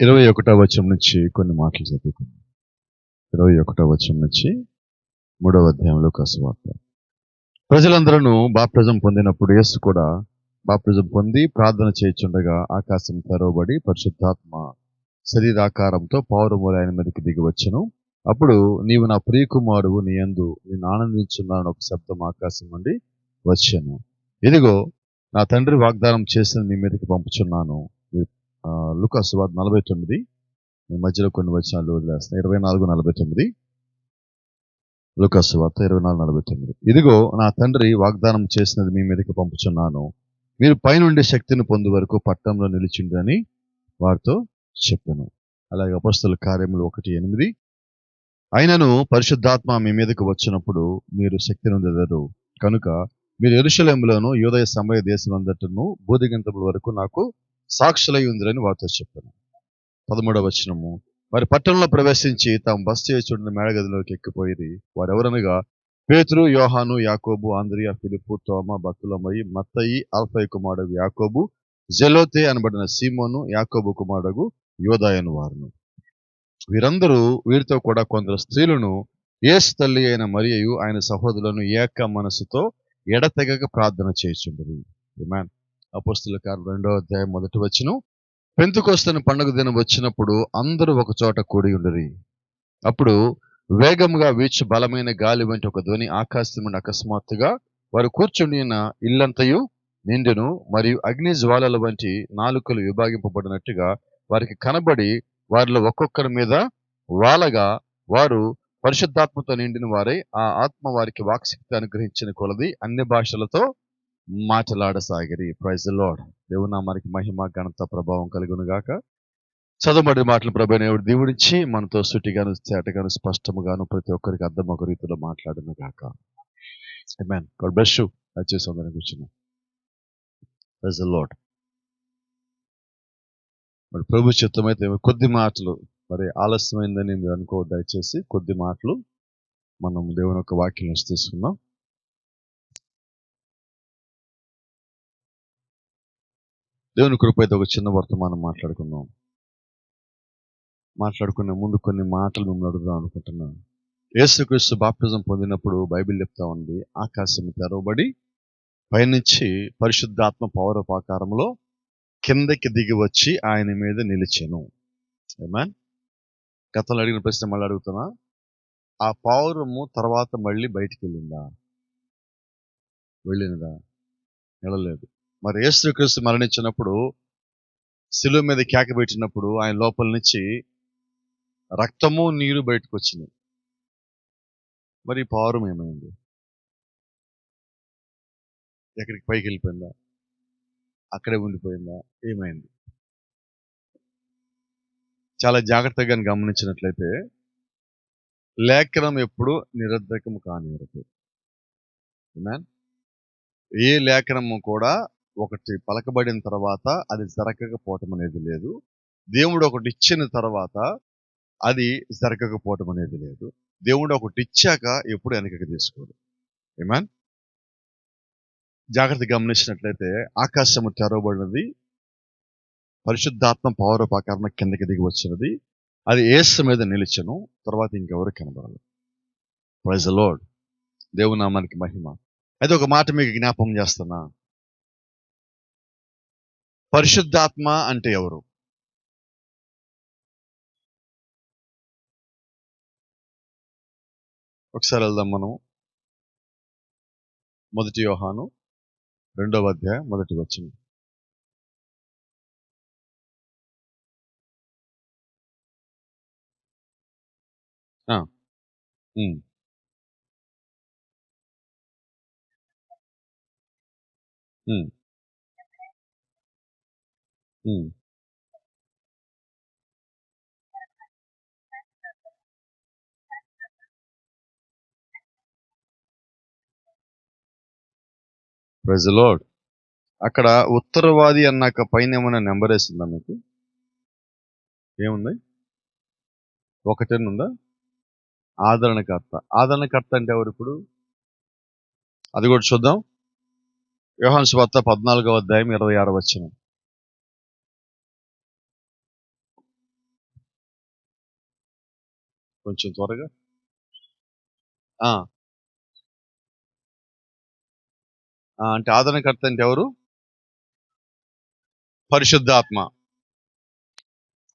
21వ వచనం నుంచి కొన్ని మాటలు చదువుకుందాం. 21వ వచనం నుంచి 3వ అధ్యాయంలో సువార్త. ప్రజలందరూ బాప్తిజం పొందినప్పుడు యేసు కూడా బాప్తిజం పొంది ప్రార్థన చేయుచుండగా ఆకాశం తెరవబడి పరిశుద్ధాత్మ శరీరాకారంతో పావురముల ఆయన మీదకి దిగి వచ్చెను. అప్పుడు నీవు నా ప్రియకుమారువు, నీ యందు నేను ఆనందించున్నాను ఒక శబ్దం ఆకాశం నుండి వచ్చెను. ఇదిగో నా తండ్రి వాగ్దానం చేసిన మీ మీదకి పంపుచున్నాను. లూకా సువార్త 49, మధ్యలో కొన్ని వచనాలు వదిలేస్తాను. 24:49. లూకా సువార్త 24:49. ఇదిగో నా తండ్రి వాగ్దానం చేసినది మీ మీదకి పంపుచున్నాను, మీరు పైనుండి శక్తిని పొందు వరకు పట్టణంలో నిలిచిండని వారితో చెప్పాను. అలాగే అపొస్తలుల కార్యములు 1:8. అయినను పరిశుద్ధాత్మ మీ మీదకి వచ్చినప్పుడు మీరు శక్తి నొందెదరు, కనుక మీరు యెరూషలేములోను యూదయ సమరయ దేశమంతటను బూదిగంతముల వరకు నాకు సాక్షులై ఉందిరని వారితో చెప్పాను. 13వ వచనము. వారి పట్టణంలో ప్రవేశించి తాము బస చేయుచుండిన మేడగదిలోకి ఎక్కిపోయి వారెవరనగా పేతురు, యోహాను, యాకోబు, ఆంద్రియా, ఫిలిప్పు, తోమా, బర్తొలొమయి, మత్తయి, అల్ఫయి కుమారుడు యాకోబు, జెలోతే అనబడిన సీమోను, యాకోబు కుమారుడు యోదా అను వారును. వీరందరూ వీరితో కూడా కొందరు స్త్రీలను యేసు తల్లి అయిన మరియయు ఆయన సహోదరులను ఏక మనసుతో ఎడతెగక ప్రార్థన చేయుచుండిరి. ఆమేన్. అపొస్తలుల కార్యములు 2వ అధ్యాయం 1వ వచనం. పెంతెకొస్తు పండుగ దినం వచ్చినప్పుడు అందరూ ఒక చోట కూడి ఉండిరి. అప్పుడు వేగముగా వీచు బలమైన గాలి వంటి ఒక ధ్వని ఆకాశం నుండి అకస్మాత్తుగా వారు కూర్చుండిన ఇల్లంతయు నిండెను. మరియు అగ్ని జ్వాలల వంటి నాలుకలు విభాగింపబడినట్టుగా వారికి కనబడి వారిలో ఒక్కొక్కరి మీద వాలగా వారు పరిశుద్ధాత్మతో నిండిన వారై ఆ ఆత్మ వారికి వాక్శక్తి అనుగ్రహించిన కొలది అన్ని భాషలతో మాట్లాడసాగిరి. Praise the lord. దేవుని నామానికి మహిమ, ఘనత, ప్రభావం కలుగును గాక. చదవబడిన మాటలు ప్రభువు దీవుడిచ్చి మనతో సుటిగాను తేటగాను స్పష్టముగాను ప్రతి ఒక్కరికి అర్థం ఒక రీతిలో మాట్లాడును గాక. ఆమేన్. God bless you. దయచేసి అందరం కూర్చున్నాం. Praise the lord. మరి ప్రభు చిత్తమైతే కొద్ది మాటలు, మరి ఆలస్యమైందని మీరు అనుకో, దయచేసి కొద్ది మాటలు మనం దేవుని యొక్క వాక్యం నుంచి తీసుకుందాం. దేవుని కృప అయితే ఒక చిన్న వర్తమానం మాట్లాడుకునే ముందు కొన్ని మాటలు మిమ్మల్ని అడుగుదాం అనుకుంటున్నాను. యేసుక్రీస్తు బాప్తిజం పొందినప్పుడు బైబిల్ చెప్తా ఉంది, ఆకాశం తెరవబడి పైనుంచి పరిశుద్ధాత్మ పౌరపాకారంలో కిందకి దిగి వచ్చి ఆయన మీద నిలిచెను. ఆమేన్. గతంలో అడిగిన ప్రశ్న మళ్ళీ అడుగుతున్నా, ఆ పౌరము తర్వాత మళ్ళీ బయటికి వెళ్ళినదా? వెళ్ళలేదు. మరి యేసుక్రీస్తు మరణించినప్పుడు శిలువ మీద కేక పెట్టినప్పుడు ఆయన లోపల నుంచి రక్తము నీరు బయటకు వచ్చినాయి. మరి పౌరం ఏమైంది? ఎక్కడికి పైకి వెళ్ళిపోయిందా? అక్కడే ఉండిపోయిందా? ఏమైంది? చాలా జాగ్రత్తగా గమనించినట్లయితే లేఖనం ఎప్పుడు నిరర్ధకము కానివ్వదు. ఆమేన్. ఏ లేఖనము కూడా ఒకటి పలకబడిన తర్వాత అది జరగకపోవటం అనేది లేదు. దేవుడు ఒకటి ఇచ్చిన తర్వాత అది జరగకపోవటం అనేది లేదు. దేవుడు ఒకటి ఇచ్చాక ఎప్పుడు వెనకకి తీసుకోడు. ఆమేన్. జాగ్రత్తగా గమనించినట్లయితే ఆకాశము తెరవబడినది, పరిశుద్ధాత్మ పౌరపాకారణ కిందకి దిగి వచ్చినది, అది యేసు మీద నిలిచెను. తర్వాత ఇంకెవరు కనబడాలి. Praise the lord. దేవుని నామానికి మహిమ. అయితే ఒక మాట మీకు జ్ఞాపకం చేస్తున్నా, పరిశుద్ధాత్మ అంటే ఎవరు? ఒకసారి వెళ్దాం మనం. 1 యోహాను 2వ అధ్యాయం 1వ వచనం. Praise the lord. అక్కడ ఉత్తరవాది అన్నాక పైన ఏమైనా నెంబర్ వేసిందా మీకు? ఏముంది? 1 ఉందా? ఆదరణకర్త. ఆదరణకర్త అంటే ఎవరు ఇప్పుడు? అది కూడా చూద్దాం. యోహాను సువార్త 14వ అధ్యాయం 26వ వచనం. కొంచెం త్వరగా. ఆ, అంటే ఆదరణకర్త అంటే ఎవరు? పరిశుద్ధాత్మ.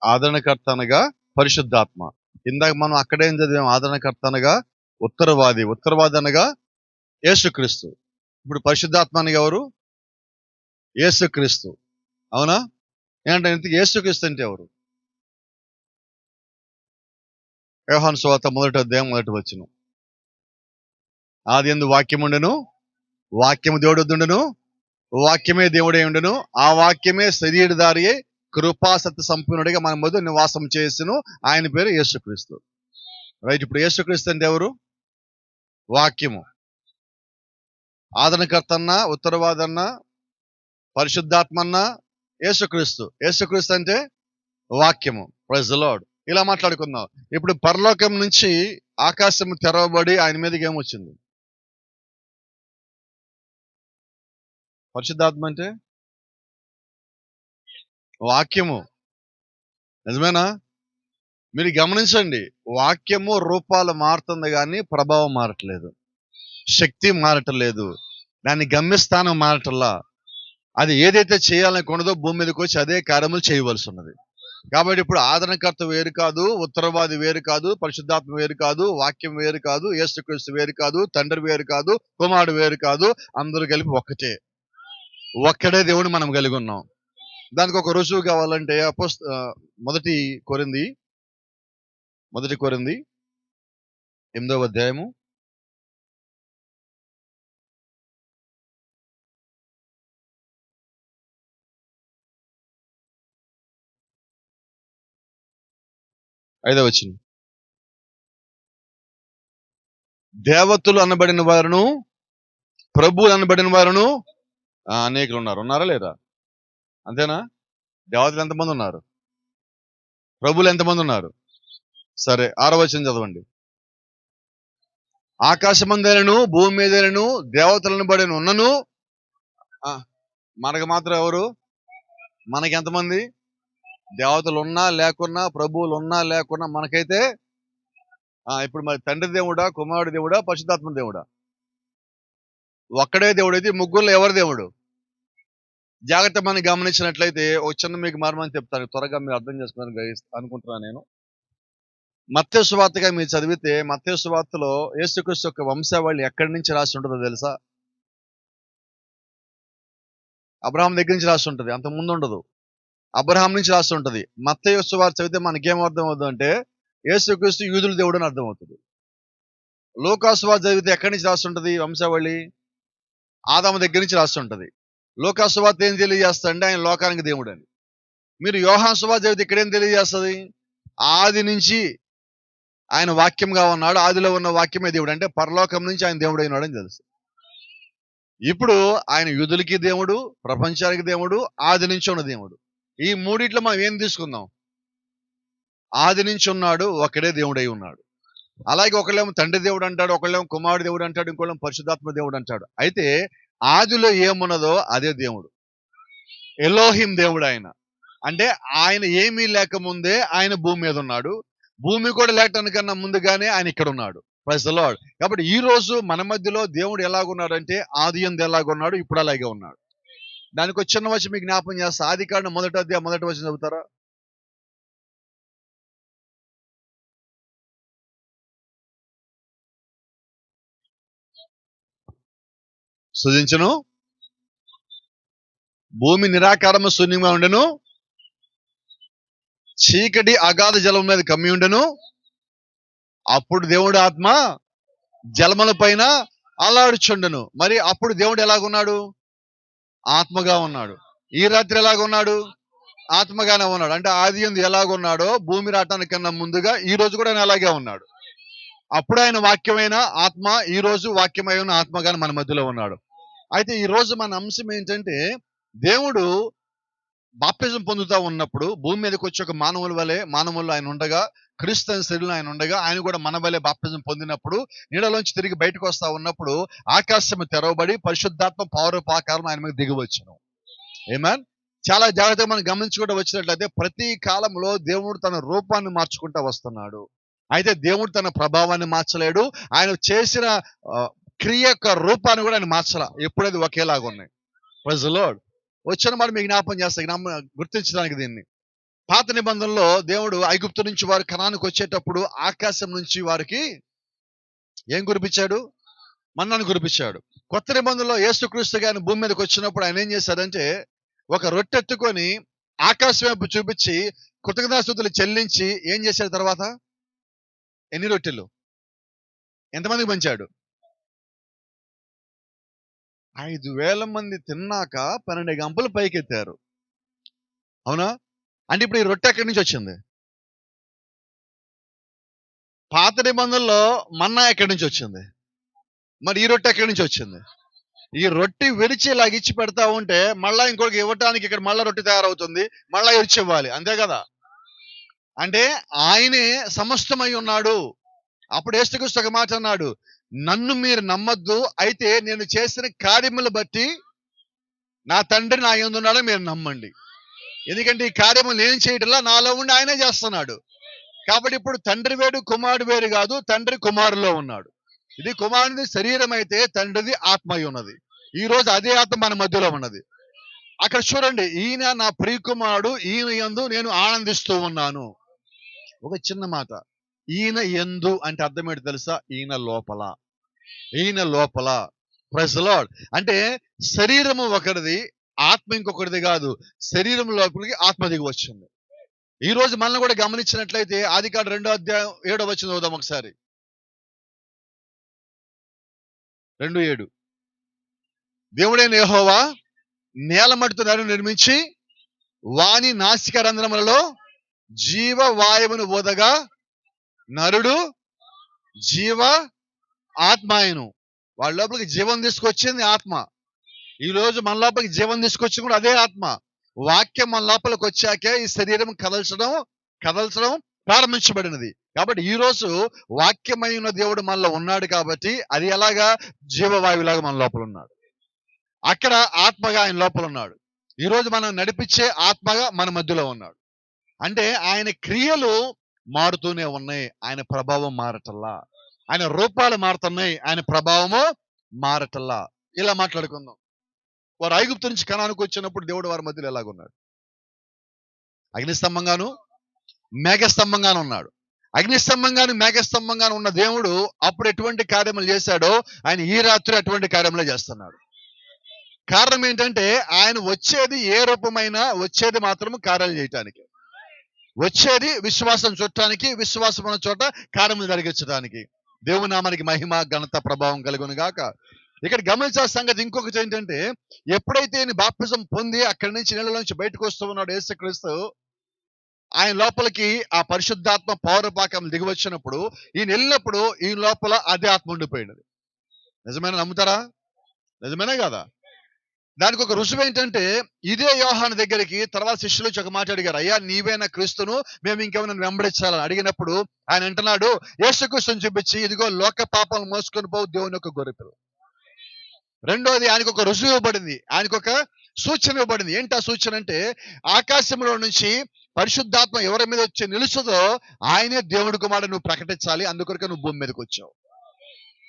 ఆదరణకర్త అనగా పరిశుద్ధాత్మ. ఇందాక మనం అక్కడేం చదివాం? ఆదరణకర్త అనగా ఉత్తరవాది. ఉత్తరవాది అనగా యేసుక్రీస్తు. ఇప్పుడు పరిశుద్ధాత్మ అనగా ఎవరు? యేసుక్రీస్తు. అవునా? ఏంటంటే ఇంతకీ యేసుక్రీస్తు అంటే ఎవరు? యోహాను సువార్త 1వ అధ్యాయం 1వ వచనం. ఆదియందు వాక్యముండెను, వాక్యము దేవుడొద్దుండెను, వాక్యమే దేవుడై ఉండెను, ఆ వాక్యమే శరీరధారి అయి కృపా సత్య సంపూర్ణుడిగా మన మధ్య నివాసం చేసెను. ఆయన పేరు యేసుక్రీస్తు. రైట్. ఇప్పుడు యేసుక్రీస్తు అంటే ఎవరు? వాక్యము. ఆదరణకర్త అన్నా, ఉత్తరవాదన్నా, పరిశుద్ధాత్మ అన్నా యేసుక్రీస్తు. యేసుక్రీస్తు అంటే వాక్యము. Praise the lord. ఇలా మాట్లాడుకుందాం. ఇప్పుడు పరలోకం నుంచి ఆకాశం తెరవబడి ఆయన మీదకి ఏమొచ్చింది? పరిశుద్ధాత్మ అంటే వాక్యము. నిజమేనా? మీరు గమనించండి, వాక్యము రూపాలు మారుతుంది కానీ ప్రభావం మారట్లేదు, శక్తి మారటలేదు, దాని గమ్యస్థానం మారటల్లా. అది ఏదైతే చేయాలనుకున్నదో భూమి మీదకి వచ్చి అదే కార్యములు చేయవలసి ఉన్నది. కాబట్టి ఇప్పుడు ఆదరణకర్త వేరు కాదు, ఉత్తరవాది వేరు కాదు, పరిశుద్ధాత్మ వేరు కాదు, వాక్యం వేరు కాదు, యేసుక్రీస్తు వేరు కాదు, తండ్రి వేరు కాదు, కుమారుడు వేరు కాదు, అందరూ కలిపి ఒక్కటే. ఒక్కడే దేవుడు మనం కలిగి ఉన్నాం. దానికి ఒక రుజువు కావాలంటే మొదటి కొరింథీ 8వ అధ్యాయము 5వ వచనం. దేవతలు అనబడిన వారును, ప్రభువులు అనబడిన వారును అనేకులు ఉన్నారు. ఉన్నారా లేదా? అంతేనా? దేవతలు ఎంతమంది ఉన్నారు? ప్రభువులు ఎంతమంది ఉన్నారు? సరే, 6వ వచనం చదవండి. ఆకాశమందైనను భూమి మీదైనను దేవతలను బడిన ఉన్నను. మనకు మాత్రం ఎవరు? మనకి ఎంతమంది? దేవతలు ఉన్నా లేకున్నా, ప్రభువులు ఉన్నా లేకున్నా మనకైతే ఇప్పుడు మరి తండ్రి దేవుడా, కుమారుడు దేవుడా, పరిశుద్ధాత్మ దేవుడా? ఒక్కడే దేవుడు. అయితే ముగ్గురులో ఎవరు దేవుడు? జాగ్రత్త మనం గమనించినట్లయితే ఒక చిన్న మీకు మర్మని చెప్తాను, త్వరగా మీరు అర్థం చేసుకుని అనుకుంటున్నాను నేను. మత్తయి సువార్తగా మీరు చదివితే, మత్తయి సువార్తలో యేసుక్రీస్తు యొక్క వంశావళి ఎక్కడి నుంచి రాసి ఉంటుందో తెలుసా? అబ్రహాం దగ్గర నుంచి రాసి ఉంటుంది, అంత ముందు ఉండదు. అబ్రహాం నుంచి రాసి ఉంటుంది. మత్తయి సువార్త చదివితే మనకేం అర్థం అవుతుంది అంటే యేసుక్రీస్తు యూదుల దేవుడు అని అర్థం అవుతుంది. లూకా సువార్త చదివితే ఎక్కడి నుంచి రాసి ఉంటుంది వంశావళి? ఆదాము దగ్గర నుంచి రాసి ఉంటుంది. లూకా సువార్త ఏం తెలియజేస్తుందంటే ఆయన లోకానికి దేవుడు అని. మీరు యోహాను సువార్త చదివితే ఇక్కడేం తెలియజేస్తుంది? ఆది నుంచి ఆయన వాక్యంగా ఉన్నాడు, ఆదిలో ఉన్న వాక్యమే దేవుడు, అంటే పరలోకం నుంచి ఆయన దేవుడు అయినాడు అని తెలుసు. ఇప్పుడు ఆయన యూదులకి దేవుడు, ప్రపంచానికి దేవుడు, ఆది నుంచి ఉన్న దేవుడు. ఈ మూడిట్లో మనం ఏం తీసుకుందాం? ఆది నుంచి ఉన్నాడు, ఒకడే దేవుడై ఉన్నాడు. అలాగే ఒకళ్ళేమో తండ్రి దేవుడు అంటాడు, ఒకళ్ళేమో కుమారుడు దేవుడు అంటాడు, ఇంకోళ్ళేమో పరిశుద్ధాత్మ దేవుడు అంటాడు. అయితే ఆదిలో ఏమున్నదో అదే దేవుడు. ఎలోహిం దేవుడు ఆయన. అంటే ఆయన ఏమీ లేకముందే ఆయన భూమి మీద ఉన్నాడు, భూమి కూడా లేకటానికన్నా ముందుగానే ఆయన ఇక్కడ ఉన్నాడు. Praise the lord. కాబట్టి ఈ రోజు మన మధ్యలో దేవుడు ఎలాగున్నాడు అంటే ఆది యందు ఎలాగున్నాడు, ఇప్పుడు అలాగే ఉన్నాడు. దానికి ఒక చిన్న వచనం మీకు జ్ఞాపం చేస్తా. ఆదికాండం 1వ అధ్యాయం 1వ వచనం చదువుతారా? సృజించును, భూమి నిరాకారము శూన్యంగా ఉండెను, చీకటి అగాధ జలం మీద కమ్మి ఉండెను. అప్పుడు దేవుడు ఆత్మ జలముల పైన అల్లాడుచుండెను. మరి అప్పుడు దేవుడు ఎలాగున్నాడు? ఆత్మగా ఉన్నాడు. ఈ రాత్రి ఎలాగున్నాడు? ఆత్మగానే ఉన్నాడు. అంటే ఆది యందు ఎలాగున్నాడో భూమి రావటానికన్నా ముందుగా ఈ రోజు కూడా ఆయన అలాగే ఉన్నాడు. అప్పుడు ఆయన వాక్యమైన ఆత్మ, ఈ రోజు వాక్యమైన ఆత్మగానే మన మధ్యలో ఉన్నాడు. అయితే ఈ రోజు మన అంశం ఏంటంటే, దేవుడు బాప్తిజం పొందుతా ఉన్నప్పుడు భూమి మీదకి వచ్చి ఒక మానవులు ఆయన ఉండగా, క్రీస్తు శరీరంలో ఆయన ఉండగా, ఆయన కూడా మన వలె బాప్తిజం పొందినప్పుడు, నీడలోంచి తిరిగి బయటకు వస్తా ఉన్నప్పుడు ఆకాశం తెరవబడి పరిశుద్ధాత్మ పౌరపాకారం ఆయన మీద దిగివచ్చును. ఆమేన్. చాలా జాగ్రత్తగా మనం గమనించుకుంటూ వచ్చినట్లయితే ప్రతి కాలంలో దేవుడు తన రూపాన్ని మార్చుకుంటూ వస్తున్నాడు. అయితే దేవుడు తన ప్రభావాన్ని మార్చలేడు. ఆయన చేసిన క్రియ యొక్క రూపాన్ని కూడా ఆయన మార్చల. ఎప్పుడైతే ఒకేలాగా ఉన్నాయి. Praise the lord. వచ్చిన మాట మీకు జ్ఞాపకం చేస్తాను, గుర్తించడానికి దీన్ని. పాత నిబంధనలో దేవుడు ఐగుప్తు నుంచి వారు కనానుకు వచ్చేటప్పుడు ఆకాశం నుంచి వారికి ఏం కురిపించాడు? మన్నాను కురిపించాడు. కొత్త నిబంధనలో యేసుక్రీస్తు గారిని భూమి మీదకి వచ్చినప్పుడు ఆయన ఏం చేశాడంటే, ఒక రొట్టెత్తుకొని ఆకాశం వైపు చూపించి కృతజ్ఞతాస్తుతులు చెల్లించి ఏం చేశాడు? తర్వాత ఎన్ని రొట్టెలు ఎంతమందికి పంచాడు? 5,000 మంది తిన్నాక 12 గంపలు పైకెత్తారు. అవునా? అంటే ఇప్పుడు ఈ రొట్టె ఎక్కడి నుంచి వచ్చింది? పాత నిబంధనలో మన్నా ఎక్కడి నుంచి వచ్చింది? మరి ఈ రొట్టె ఎక్కడి నుంచి వచ్చింది? ఈ రొట్టె విరిచి ఇలా ఇచ్చి పెడతా ఉంటే మళ్ళా ఇంకొకరికి ఇవ్వటానికి ఇక్కడ మళ్ళా రొట్టె తయారవుతుంది, మళ్ళా ఇచ్చి ఇవ్వాలి, అంతే కదా? అంటే ఆయనే సమస్తమై ఉన్నాడు. అప్పుడు యేసుక్రీస్తు ఒక మాట అన్నాడు, నన్ను మీరు నమ్మద్దు, అయితే నేను చేసిన కార్యములు బట్టి నా తండ్రి నా యందు ఉన్నాడని మీరు నమ్మండి. ఎందుకంటే ఈ కార్యములు నేను చేయటంలా నాలో ఉండి ఆయనే చేస్తున్నాడు. కాబట్టి ఇప్పుడు తండ్రి వేరు కుమారుడు వేరు కాదు, తండ్రి కుమారులో ఉన్నాడు. ఇది కుమారుడిది శరీరం అయితే తండ్రిది ఆత్మ అయి ఉన్నది. ఈ రోజు అదే ఆత్మ మన మధ్యలో ఉన్నది. అక్కడ చూడండి, ఈయన నా ప్రియ కుమారుడు, ఈయన యందు నేను ఆనందిస్తూ ఉన్నాను. ఒక చిన్న మాట, ఈయన యందు అంటే అర్థం ఏంటి తెలుసా? ఈయన లోపల, ఈయన లోపల. Praise the lord. అంటే శరీరము ఒకరిది, ఆత్మ ఇంకొకరిది కాదు. శరీరం లోపలికి ఆత్మ దిగి వచ్చింది. ఈ రోజు మనల్ని కూడా గమనించినట్లయితే ఆదికాండం 2వ అధ్యాయం 7వ వచనం చదువుదాం ఒకసారి. 2:7. దేవుడైన యెహోవా నేల మట్టితో నరుని నిర్మించి వాని నాసిక రంధ్రములలో జీవ వాయువును ఊదగా నరుడు జీవ ఆత్మాయను. వాళ్ళ లోపలికి జీవం తీసుకొచ్చింది ఆత్మ. ఈ రోజు మన లోపలికి జీవం తీసుకొచ్చి కూడా అదే ఆత్మ. వాక్యం మన లోపలికి వచ్చాకే ఈ శరీరం కదల్చడం ప్రారంభించబడినది. కాబట్టి ఈ రోజు వాక్యమైన దేవుడు మనలో ఉన్నాడు కాబట్టి అది ఎలాగా జీవవాయువులాగా మన లోపల ఉన్నాడు. అక్కడ ఆత్మగా ఆయన లోపల ఉన్నాడు. ఈ రోజు మనం నడిపించే ఆత్మగా మన మధ్యలో ఉన్నాడు. అంటే ఆయన క్రియలు మారుతూనే ఉన్నాయి, ఆయన ప్రభావం మారటల్లా. ఆయన రూపాలు మారుతున్నాయి, ఆయన ప్రభావము మారటల్లా. ఇలా మాట్లాడుకుందాం. వారు ఐగుప్తు నుంచి కనానుకు వచ్చినప్పుడు దేవుడు వారి మధ్యలో ఎలాగున్నాడు? అగ్నిస్తంభంగాను మేఘస్తంభంగాను ఉన్నాడు. అగ్నిస్తంభంగాను మేఘస్తంభంగాను ఉన్న దేవుడు అప్పుడు ఎటువంటి కార్యములు చేశాడో ఆయన ఈ రాత్రి అటువంటి కార్యములే చేస్తున్నాడు. కారణం ఏంటంటే ఆయన వచ్చేది ఏ రూపమైనా వచ్చేది మాత్రము కార్యాలు చేయటానికి, వచ్చేది విశ్వాసం చుట్టానికి, విశ్వాసం ఉన్న చోట కార్యములు జరిగించడానికి. దేవుని నామానికి మహిమ ఘనత ప్రభావం కలుగును గాక. ఇక్కడ గమనించాల్సిన సంగతి ఇంకొకటి ఏంటంటే, ఎప్పుడైతే ఈయన బాప్తిజం పొంది అక్కడి నుంచి నీళ్ళ నుంచి బయటకు వస్తూ ఉన్నాడు యేసుక్రీస్తు, ఆయన లోపలికి ఆ పరిశుద్ధాత్మ పౌరపాకం దిగి వచ్చినప్పుడు ఈయన వెళ్ళినప్పుడు ఈ లోపల అదే ఆత్మ ఉండిపోయినది. నిజమేనా? నమ్ముతారా? నిజమేనా కదా? దానికి ఒక రుజువు ఏంటంటే, ఇదే యోహాను దగ్గరికి తర్వాత శిష్యులు ఒక మాట అడిగారు, అయ్యా నీవేనా క్రీస్తును, మేము ఇంకేమైనా వెంబడించాలని అడిగినప్పుడు ఆయన అంటున్నాడు, యేసుక్రీస్తుని చూపించి, ఇదిగో లోక పాపాలను మోసుకొని పోవు దేవుని యొక్క గొర్రెపిల్ల. రెండోది ఆయనకు ఒక రుజువు ఇవ్వబడింది, ఆయనకు ఒక సూచన ఇవ్వబడింది. ఏంటి ఆ సూచన అంటే, ఆకాశంలో నుంచి పరిశుద్ధాత్మ ఎవరి మీద వచ్చి నిలుస్తుందో ఆయనే దేవుడి కుమారుడు నువ్వు ప్రకటించాలి, అందుకొరకే నువ్వు భూమి మీదకి వచ్చావు.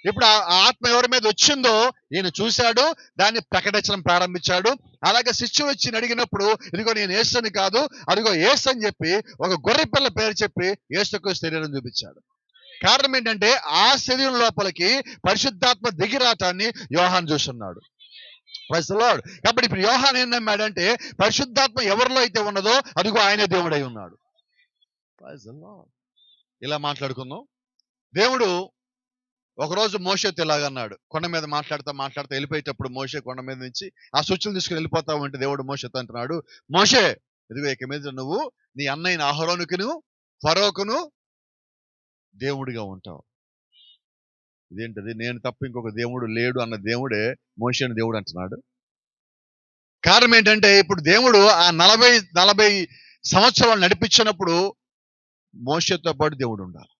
ఇప్పుడు ఆ ఆత్మ ఎవరి మీద వచ్చిందో ఈయన చూశాడు, దాన్ని ప్రకటించడం ప్రారంభించాడు. అలాగే శిష్యులు వచ్చి అడిగినప్పుడు, ఇదిగో నేను యేసుని కాదు, అదిగో యేసు అని చెప్పి ఒక గొర్రె పిల్ల పేరు చెప్పి యేసుకు శరీరం చూపించాడు. కారణం ఏంటంటే ఆ శరీరం లోపలికి పరిశుద్ధాత్మ దిగిరాటాన్ని యోహాను చూస్తున్నాడు. Praise the lord. కాబట్టి ఇప్పుడు యోహాను ఏం నమ్మాడంటే, పరిశుద్ధాత్మ ఎవరిలో అయితే ఉన్నదో అదిగో ఆయనే దేవుడై ఉన్నాడు. Praise the lord. ఇలా మాట్లాడుకుందాం. దేవుడు ఒకరోజు మోషేతో ఇలాగన్నాడు, కొండ మీద మాట్లాడుతూ వెళ్ళిపోయేటప్పుడు మోషే కొండ మీద నుంచి ఆ సూచనలు తీసుకుని వెళ్ళిపోతావు అంటే దేవుడు మోషేతో అంటున్నాడు, మోషే ఇదిగో ఇక మీద నువ్వు నీ అన్నయ్యన అహరోనుకును ఫరోకును దేవుడిగా ఉంటావు. ఇదేంటది? నేను తప్ప ఇంకొక దేవుడు లేడు అన్న దేవుడే మోషేని దేవుడు అంటున్నాడు. కారణం ఏంటంటే, ఇప్పుడు దేవుడు ఆ 40 సంవత్సరాలు నడిపించినప్పుడు మోషేతో పాటు దేవుడు ఉండాలి,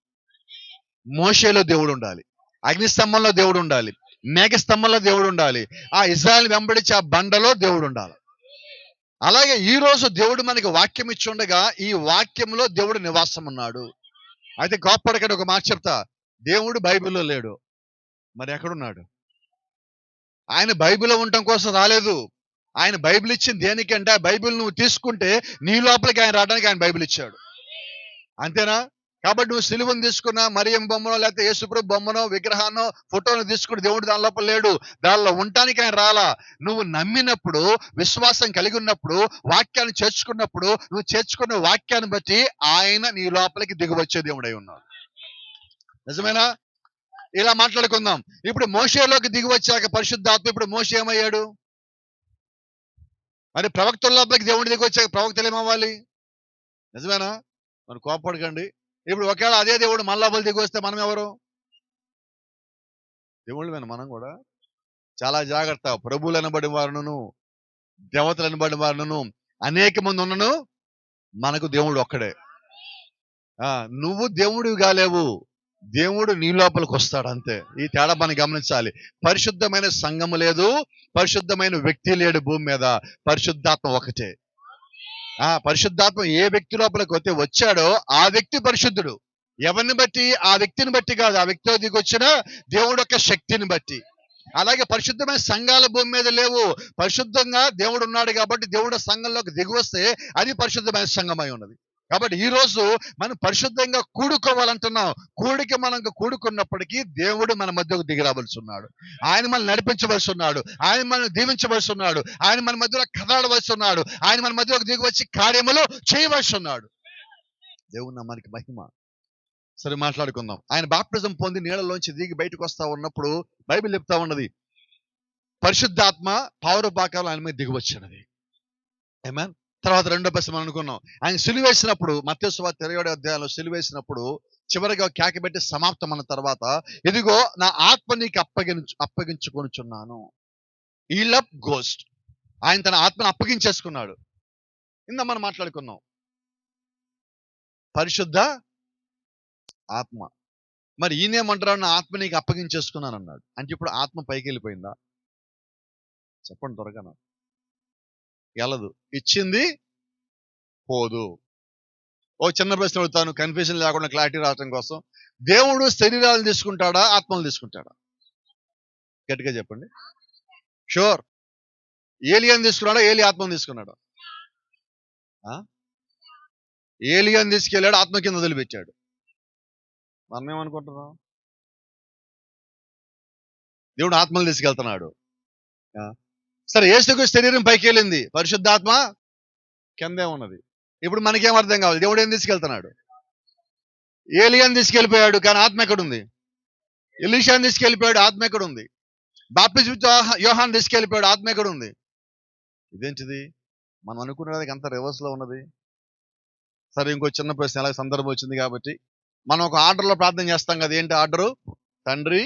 మోషేలో దేవుడు ఉండాలి, అగ్నిస్తంభంలో దేవుడు ఉండాలి, మేఘస్తంభంలో దేవుడు ఉండాలి, ఆ ఇజ్రాయెల్ వెంబడించి ఆ బండలో దేవుడు ఉండాలి. అలాగే ఈ రోజు దేవుడు మనకి వాక్యం ఇచ్చి ఉండగా ఈ వాక్యంలో దేవుడు నివాసం ఉన్నాడు. అయితే కోప్పడకండి, ఒక మాట చెప్తా. దేవుడు బైబిల్లో లేడు, మరి ఎక్కడున్నాడు? ఆయన బైబిల్లో ఉండటం కోసం రాలేదు. ఆయన బైబిల్ ఇచ్చింది దేనికంటే, ఆ బైబిల్ నువ్వు తీసుకుంటే నీ లోపలికి ఆయన రావడానికి ఆయన బైబిల్ ఇచ్చాడు. అంతేనా? కాబట్టి నువ్వు సిలువను తీసుకున్నా, మరియం బొమ్మనో లేకపోతే యేసుప్రభు బొమ్మనో విగ్రహాన్నో ఫోటోను తీసుకుని దేవుడు దాని లోపల లేడు. దానిలో ఉండటానికి ఆయన రాలా. నువ్వు నమ్మినప్పుడు, విశ్వాసం కలిగి ఉన్నప్పుడు, వాక్యాన్ని చేర్చుకున్నప్పుడు, నువ్వు చేర్చుకున్న వాక్యాన్ని బట్టి ఆయన నీ లోపలికి దిగివచ్చే దేవుడై ఉన్నాడు. నిజమేనా? ఇలా మాట్లాడుకుందాం. ఇప్పుడు మోషేలోకి దిగి వచ్చాక పరిశుద్ధాత్మ, ఇప్పుడు మోషే ఏమయ్యాడు? మరి ప్రవక్తల లోపలికి దేవుడి దిగి వచ్చాక ప్రవక్తలు ఏమవ్వాలి? నిజమేనా? మరి కోపడకండి. ఇప్పుడు ఒకవేళ అదే దేవుడు మన లోపల దిగి వస్తే మనం ఎవరు? దేవుళ్ళమేనా మనం కూడా? చాలా జాగ్రత్త. ప్రభువులు అనబడిన వారును, దేవతలు అనబడిన వారును అనేక మంది ఉన్నను, మనకు దేవుడు ఒక్కడే. నువ్వు దేవుడివి కాలేవు, దేవుడు నీ లోపలికి వస్తాడు అంతే. ఈ తేడా మనం గమనించాలి. పరిశుద్ధమైన సంఘము లేదు, పరిశుద్ధమైన వ్యక్తి లేడు భూమి మీద. పరిశుద్ధాత్మ ఒకటే. పరిశుద్ధాత్మ ఏ వ్యక్తి లోపలికి వచ్చాడో ఆ వ్యక్తి పరిశుద్ధుడు. ఎవరిని బట్టి? ఆ వ్యక్తిని బట్టి కాదు, ఆ వ్యక్తిలో దిగొచ్చిన దేవుడు యొక్క శక్తిని బట్టి. అలాగే పరిశుద్ధమైన సంఘాల భూమి మీద లేవు. పరిశుద్ధంగా దేవుడు ఉన్నాడు కాబట్టి దేవుడు సంఘంలోకి దిగి వస్తే అది పరిశుద్ధమైన సంఘమై ఉన్నది. కాబట్టి ఈ రోజు మనం పరిశుద్ధంగా కూడుకోవాలంటున్నాం. మనం కూడుకున్నప్పటికీ దేవుడు మన మధ్యకు దిగి రావాల్సి ఉన్నాడు. ఆయన మనల్ని నడిపించవలసి ఉన్నాడు. ఆయన మనల్ని దీవించవలసి ఉన్నాడు. ఆయన మన మధ్యలో కదలవలసి ఉన్నాడు. ఆయన మన మధ్యలోకి దిగి వచ్చి కార్యములు చేయవలసి ఉన్నాడు. దేవుడు మనకి మహిమ. సరే, మాట్లాడుకుందాం. ఆయన బాప్టిజం పొంది నీళ్ళలోంచి దిగి బయటకు వస్తా ఉన్నప్పుడు బైబిల్ చెప్తా ఉన్నది, పరిశుద్ధాత్మ పౌరపాకాలు ఆయన మీద దిగి వచ్చినది. ఆమేన్. తర్వాత రెండో బస్సు మనం అనుకున్నాం, ఆయన సిలువేసినప్పుడు, మత్తయి సువార్త 27వ అధ్యాయంలో సిలువేసినప్పుడు చివరిగా కేక పెట్టి సమాప్తం అన్న తర్వాత, ఇదిగో నా ఆత్మ నీకు అప్పగించుకొనుచున్నాను. ఈ లవ్ గోస్ట్. ఆయన తన ఆత్మను అప్పగించేసుకున్నాడు. ఇందా మనం మాట్లాడుకున్నాం, పరిశుద్ధ ఆత్మ. మరి ఈయనేమంటారు? నా ఆత్మ నీకు అప్పగించేసుకున్నాను అన్నాడు. అంటే ఇప్పుడు ఆత్మ పైకి వెళ్ళిపోయిందా? చెప్పండి త్వరగా. వెళ్ళదు, ఇచ్చింది పోదు. ఓ చిన్న ప్రశ్న అడుగుతాను, కన్ఫ్యూజన్ లేకుండా క్లారిటీ రావడం కోసం. దేవుడు శరీరాలు తీసుకుంటాడా, ఆత్మలు తీసుకుంటాడా? గట్టిగా చెప్పండి. షూర్. ఏలియన్ తీసుకున్నాడా, ఏలి ఆత్మను తీసుకున్నాడా? ఏలియన్ తీసుకెళ్ళాడు, ఆత్మ కింద వదిలిపెట్టాడు. మనం ఏమనుకుంటున్నాం? దేవుడు ఆత్మలు తీసుకెళ్తున్నాడు. సరే, యేసుక్రీస్తు శరీరం పైకి వెళ్ళింది, పరిశుద్ధాత్మ కిందే ఉన్నది. ఇప్పుడు మనకేం అర్థం కావాలి? దేవుడు ఏం తీసుకెళ్తున్నాడు? ఏలియాని తీసుకెళ్ళిపోయాడు, కానీ ఆత్మ ఎక్కడుంది? ఎలీషాని తీసుకెళ్ళిపోయాడు, ఆత్మ ఎక్కడుంది? బాప్తిస్మ యోహాను తీసుకెళ్ళిపోయాడు, ఆత్మ ఎక్కడుంది? ఇదేంటిది? మనం అనుకునేదానికి అంత రివర్స్ లో ఉన్నది. సరే, ఇంకో చిన్న ప్రశ్న, అలాగే సందర్భం వచ్చింది కాబట్టి మనం ఒక ఆర్డర్లో ప్రార్థన చేస్తాం కదా. ఏంటి ఆర్డరు? తండ్రి,